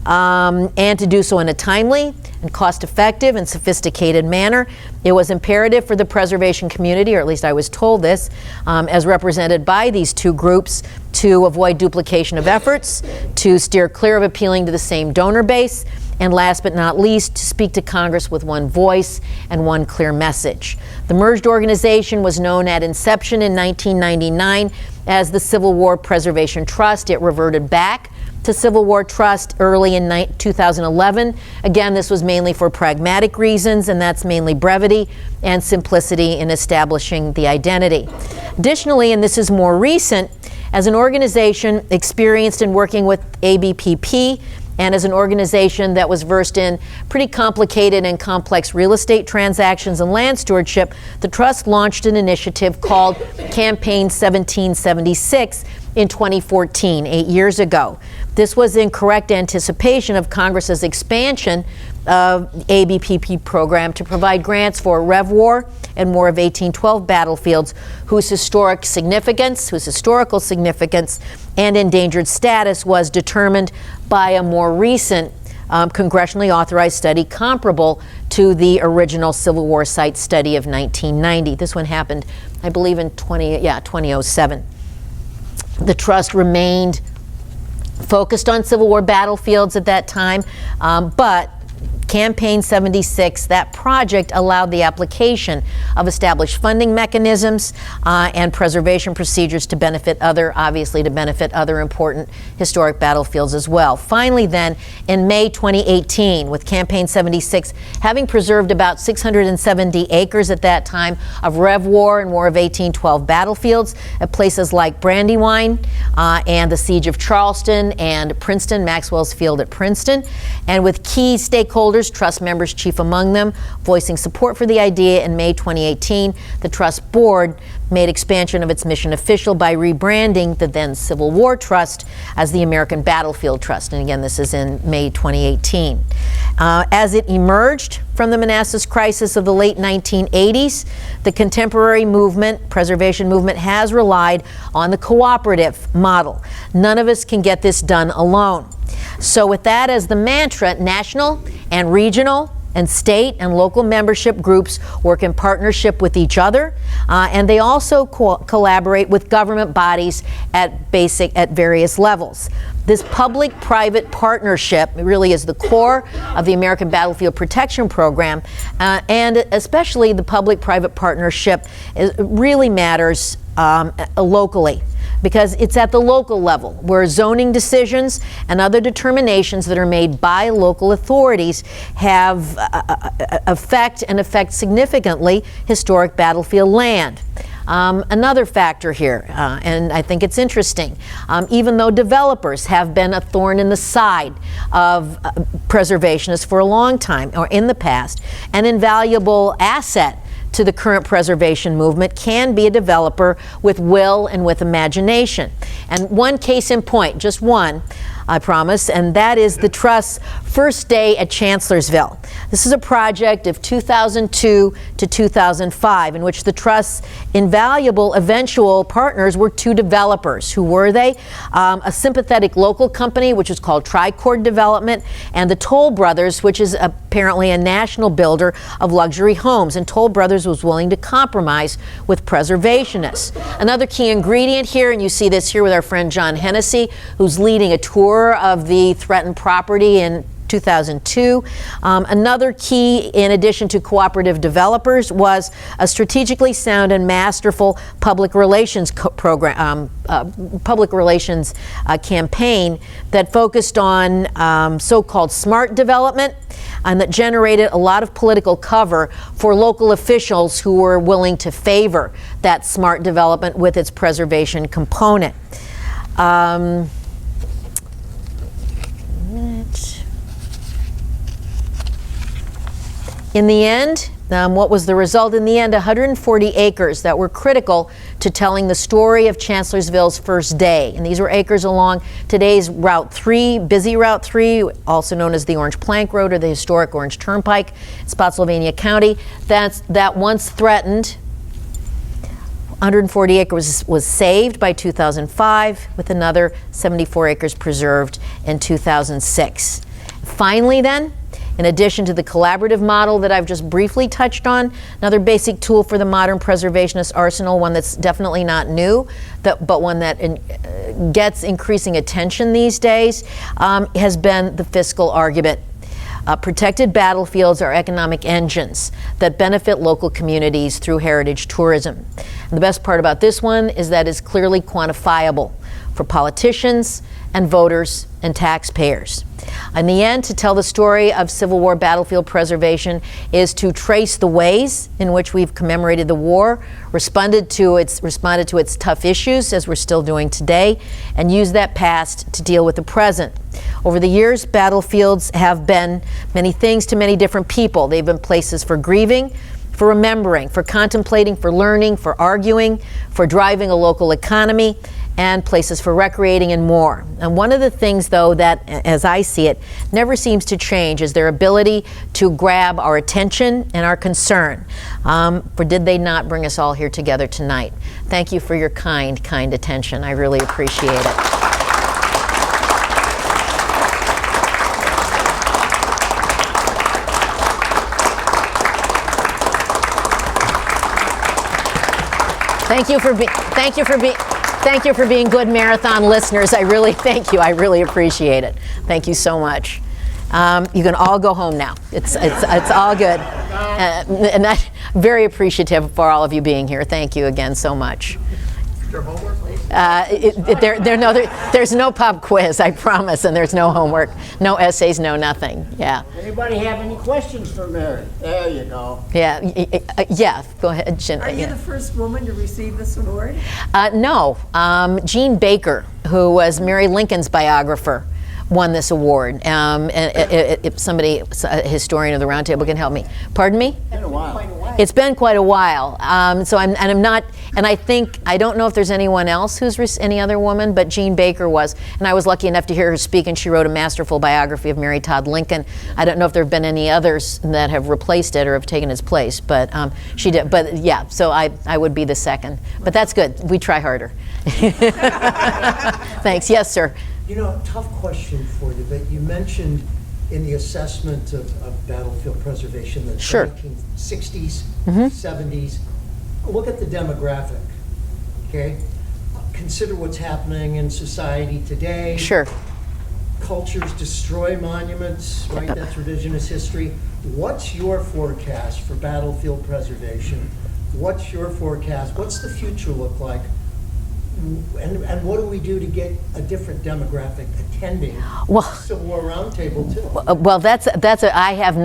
and to do so in a timely and cost-effective and sophisticated manner. It was imperative for the preservation community, or at least I was told this, as represented by these two groups, to avoid duplication of efforts, to steer clear of appealing to the same donor base, and last but not least, to speak to Congress with one voice and one clear message. The merged organization was known at inception in 1999 as the Civil War Preservation Trust. It reverted back to Civil War Trust early in 2011. Again, this was mainly for pragmatic reasons, and that's mainly brevity and simplicity in establishing the identity. Additionally, and this is more recent, as an organization experienced in working with ABPP, and as an organization that was versed in pretty complicated and complex real estate transactions and land stewardship, the Trust launched an initiative called Campaign 1776 in 2014, 8 years ago. This was in correct anticipation of Congress's expansion of the ABPP program to provide grants for Rev War and War of 1812 battlefields whose historical significance and endangered status was determined by a more recent congressionally authorized study comparable to the original Civil War site study of 1990. This one happened, I believe, in 2007. The trust remained focused on Civil War battlefields at that time, but Campaign 76, that project allowed the application of established funding mechanisms and preservation procedures to benefit other important historic battlefields as well. Finally then, in May 2018, with Campaign 76 having preserved about 670 acres at that time of Rev War and War of 1812 battlefields at places like Brandywine and the Siege of Charleston and Princeton, Maxwell's Field at Princeton, and with key stakeholders, trust members chief among them, voicing support for the idea. In May 2018, the trust board made expansion of its mission official by rebranding the then Civil War Trust as the American Battlefield Trust. And again, this is in May 2018. As it emerged from the Manassas crisis of the late 1980s, the contemporary preservation movement has relied on the cooperative model. None of us can get this done alone. So with that as the mantra, national and regional and state and local membership groups work in partnership with each other, and they also collaborate with government bodies at various levels. This public-private partnership really is the core of the American Battlefield Protection Program, and especially the public-private partnership really matters locally, because it's at the local level where zoning decisions and other determinations that are made by local authorities have affect significantly historic battlefield land. Another factor here, and I think it's interesting, even though developers have been a thorn in the side of preservationists for a long time, or in the past, an invaluable asset to the current preservation movement can be a developer with will and with imagination. And one case in point, just one, I promise, and that is the Trust's first day at Chancellorsville. This is a project of 2002 to 2005 in which the Trust's invaluable eventual partners were two developers. Who were they? A sympathetic local company, which is called Tricord Development, and the Toll Brothers, which is apparently a national builder of luxury homes. And Toll Brothers was willing to compromise with preservationists. Another key ingredient here, and you see this here with our friend John Hennessy, who's leading a tour of the threatened property in 2002. Another key, in addition to cooperative developers, was a strategically sound and masterful public relations campaign that focused on so-called smart development, and that generated a lot of political cover for local officials who were willing to favor that smart development with its preservation component. In the end, what was the result? In the end, 140 acres that were critical to telling the story of Chancellorsville's first day. And these were acres along today's Route 3, busy Route 3, also known as the Orange Plank Road or the historic Orange Turnpike in Spotsylvania County. That once threatened 140 acres was saved by 2005, with another 74 acres preserved in 2006. Finally then, in addition to the collaborative model that I've just briefly touched on, another basic tool for the modern preservationist arsenal, one that's definitely not new, but one that gets increasing attention these days, has been the fiscal argument. Protected battlefields are economic engines that benefit local communities through heritage tourism. And the best part about this one is that it's clearly quantifiable for politicians and voters and taxpayers. In the end, to tell the story of Civil War battlefield preservation is to trace the ways in which we've commemorated the war, responded to its tough issues, as we're still doing today, and use that past to deal with the present. Over the years, battlefields have been many things to many different people. They've been places for grieving, for remembering, for contemplating, for learning, for arguing, for driving a local economy, and places for recreating and more. And one of the things, though, that, as I see it, never seems to change is their ability to grab our attention and our concern. For did they not bring us all here together tonight? Thank you for your kind attention. I really appreciate it. Thank you for being good marathon listeners. I really thank you. I really appreciate it. Thank you so much. You can all go home now. It's all good. And I'm very appreciative for all of you being here. Thank you again so much. Your homework? There's no pub quiz, I promise, and there's no homework, no essays, no nothing. Yeah. Anybody have any questions for Mary? There you go. Yeah. Yeah. Go ahead, Jen. Are you the first woman to receive this award? No. Jean Baker, who was Mary Lincoln's biographer, won this award. If somebody, a historian of the Round Table, can help me. Pardon me? Been a while. It's been quite a while. So I'm not, and I don't know if there's anyone else who's any other woman, but Jean Baker was, and I was lucky enough to hear her speak, and she wrote a masterful biography of Mary Todd Lincoln. I don't know if there have been any others that have replaced it or have taken its place, but she did. But yeah, so I would be the second. But that's good. We try harder. Thanks. Yes, sir. You know, tough question for you, but you mentioned in the assessment of battlefield preservation that Sure. the 1960s, 70s, look at the demographic, okay? Consider what's happening in society today. Sure. Cultures destroy monuments, right? That's revisionist history. What's your forecast for battlefield preservation? What's your forecast? What's the future look like? And what do we do to get a different demographic attending Civil War Roundtable too? Well, I have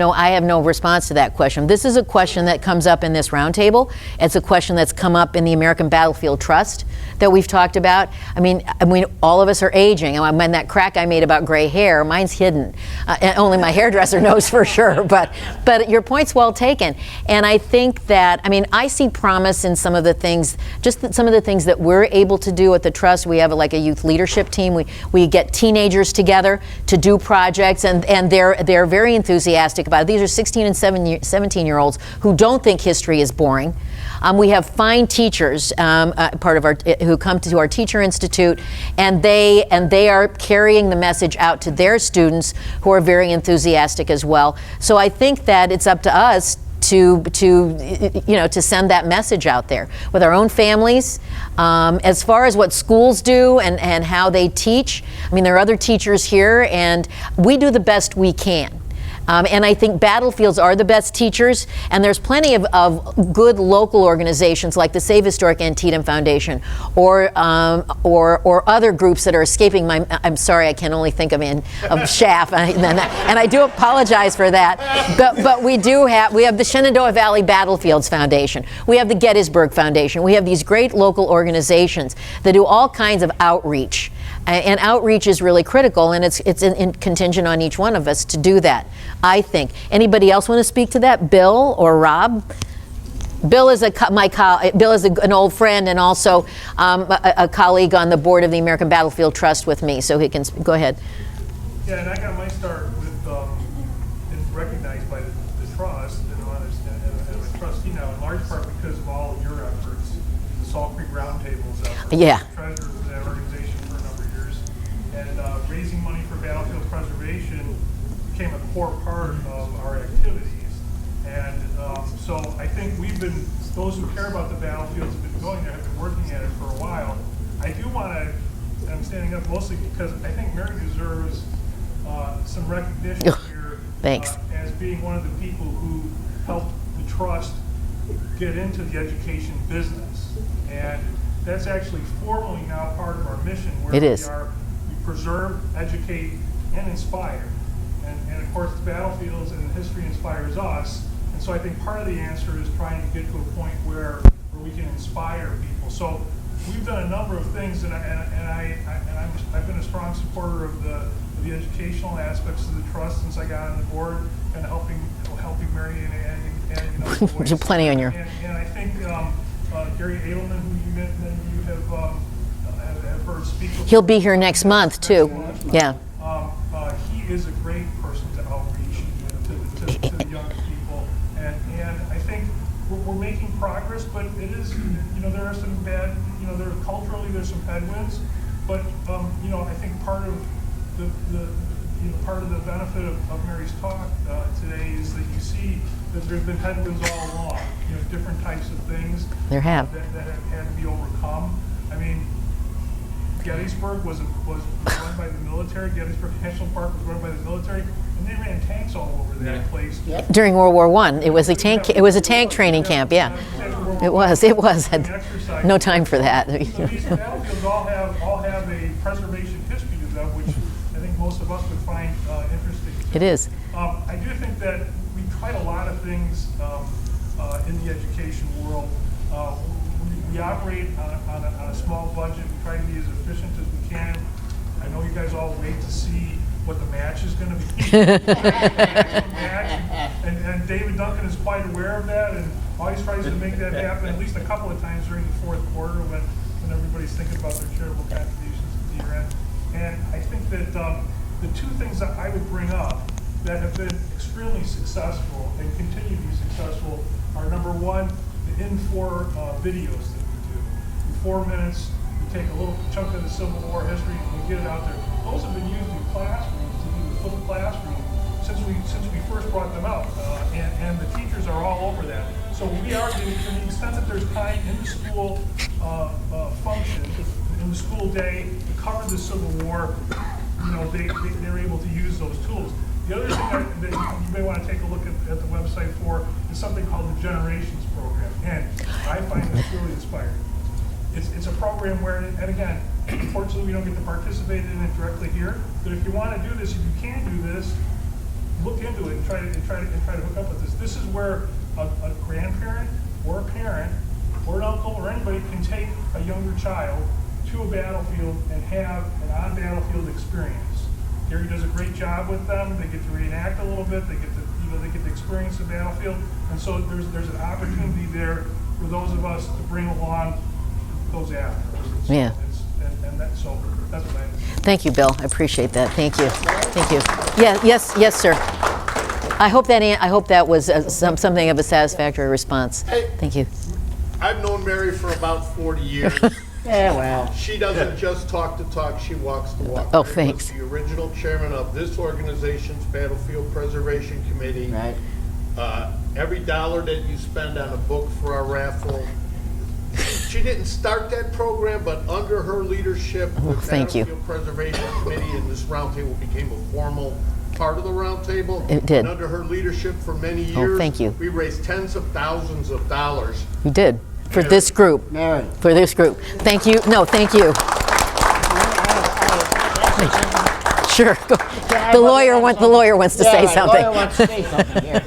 no response to that question. This is a question that comes up in this roundtable. It's a question that's come up in the American Battlefield Trust that we've talked about. I mean, all of us are aging. And when that crack I made about gray hair, mine's hidden. And only my hairdresser knows for sure. But your point's well taken. And I think that, I see promise in some of the things, some of the things that we're able to do at the Trust. We have like a youth leadership team. We get teenagers together to do projects, and they're very enthusiastic about it. These are 16 and 17-year-olds who don't think history is boring. We have fine teachers, who come to our Teacher Institute, and they are carrying the message out to their students who are very enthusiastic as well. So I think that it's up to us to send that message out there with our own families. As far as what schools do and how they teach, there are other teachers here, and we do the best we can. And I think battlefields are the best teachers, and there's plenty of good local organizations like the Save Historic Antietam Foundation or other groups that are escaping my, I'm sorry, I can only think of SHAF, and I do apologize for that, but we have the Shenandoah Valley Battlefields Foundation, we have the Gettysburg Foundation, we have these great local organizations that do all kinds of outreach. And outreach is really critical, and it's contingent on each one of us to do that, I think. Anybody else want to speak to that? Bill or Rob? Bill is an old friend and also a colleague on the board of the American Battlefield Trust with me, so he can go ahead. Yeah, and I got my start with it's recognized by the trust, and I'm a trustee now in large part because of all of your efforts, the Salt Creek Roundtables efforts. Yeah. Treasurer of that organization for a number of years, and raising money for battlefield preservation became a core part of our activities. And so I think those who care about the battlefields have been going there, have been working at it for a while. I do want to, I'm standing up mostly because I think Mary deserves some recognition here. Thanks. As being one of the people who helped the trust get into the education business. And that's actually formally now part of our mission, where we preserve, educate, and inspire. And of course, the battlefields and the history inspires us. And so I think part of the answer is trying to get to a point where we can inspire people. So we've done a number of things, and I've been a strong supporter of the educational aspects of the trust since I got on the board, and helping Mary and plenty on your. And I think Gary Edelman, who many of you have I've heard speak. He'll be here next month, too. Yeah. He is a great person to outreach to the young people, and I think we're making progress, but it is, there are some bad, culturally there's some headwinds, but I think part of the benefit of Mary's talk today is that you see that there's been headwinds all along, different types of things. There have. That have had to be overcome. I mean, Gettysburg was run by the military. Gettysburg National Park was run by the military, and they ran tanks all over that place. Yep. During World War I, it was a tank training camp. Yeah, it was. Had no time for that. So these battlefields all have a preservation history to them, which I think most of us would find interesting. It is. I do think that we tried a lot of things in the education world. We operate on a small budget. We try to be as efficient as we can. I know you guys all wait to see what the match is going to be. And David Duncan is quite aware of that and always tries to make that happen at least a couple of times during the fourth quarter when everybody's thinking about their charitable contributions at the year end. And I think that the two things that I would bring up that have been extremely successful and continue to be successful are, number one, the N4 videos that we do. In 4 minutes, we take a little chunk of the Civil War history and we get it out there. Those have been used in classrooms to do the flipped classroom since we first brought them out, and the teachers are all over that. So we are, to the extent that there's time in the school function, in the school day to cover the Civil War, they're able to use those tools. The other thing that you may want to take a look at the website for is something called the Generations Program, and I find this really inspiring. It's a program where, and again, unfortunately we don't get to participate in it directly here, but if you want to do this, if you can do this, look into it and try to hook up with this. This is where a grandparent or a parent or an uncle or anybody can take a younger child to a battlefield and have an on-battlefield experience. Gary does a great job with them. They get to reenact a little bit. They get to experience the battlefield, and so there's an opportunity there for those of us to bring along those after. Yeah. So that's what I. Thank you, Bill. I appreciate that. Thank you. Thank you. Yeah. Yes, sir. I hope that was something of a satisfactory response. Thank you. I've known Mary for about 40 years. Yeah, well. She doesn't just talk the talk, she walks the walk. Oh, Mary thanks. was the original chairman of this organization's Battlefield Preservation Committee. Right. Every dollar that you spend on a book for our raffle, she didn't start that program, but under her leadership, the thank you. Battlefield Preservation Committee and this roundtable became a formal part of the roundtable. It did. And under her leadership for many years, thank you. we raised tens of thousands of dollars. We did. For this group. Mary. For this group. Thank you. No, thank you. Sure. Go. The lawyer wants to say something. The lawyer wants to say something here.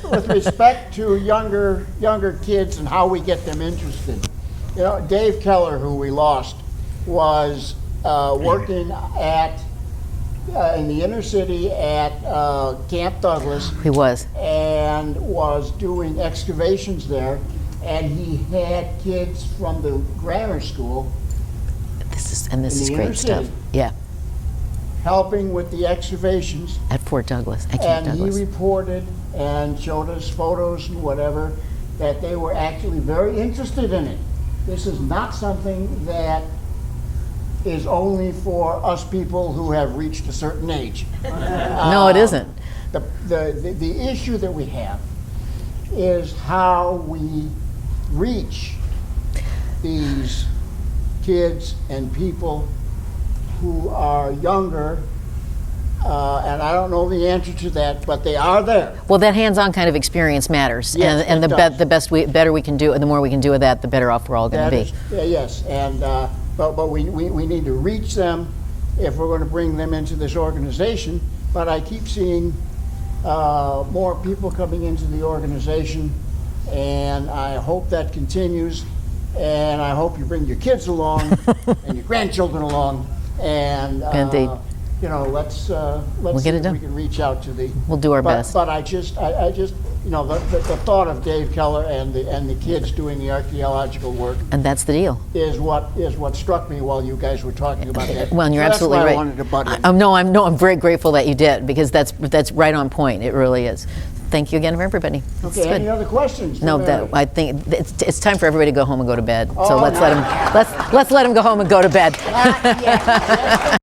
With respect to younger kids and how we get them interested. Dave Keller, who we lost, was working in the inner city at Camp Douglas. He was. And was doing excavations there. And he had kids from the grammar school. This in is the great inner stuff. city. Yeah. Helping with the excavations. At Fort Douglas. At Camp And Douglas. he reported and showed us photos and whatever, that they were actually very interested in it. This is not something that is only for us people who have reached a certain age. No, it isn't. The issue that we have is how we reach these kids and people who are younger, and I don't know the answer to that, but they are there. Well, that hands-on kind of experience matters, Yes, and it does. better we can do it, and the more we can do with that, the better off we're all going to be. Yes, and but we need to reach them if we're going to bring them into this organization. But I keep seeing more people coming into the organization, and I hope that continues. And I hope you bring your kids along and your grandchildren along, and Indeed. you know, let's We'll see get it if done. we can reach out to the. We'll do our but- best. But I just, you know, the thought of Dave Keller and the kids doing the archaeological work And that's the deal. is what struck me while you guys were talking about that. Well, and you're So absolutely that's why right. I wanted to butt in. I'm very grateful that you did, because that's right on point. It really is. Thank you again for everybody. It's Okay, any good. other questions? for No, Mary? I think it's time for everybody to go home and go to bed. So Oh, let's let them go home and go to bed. Not yet.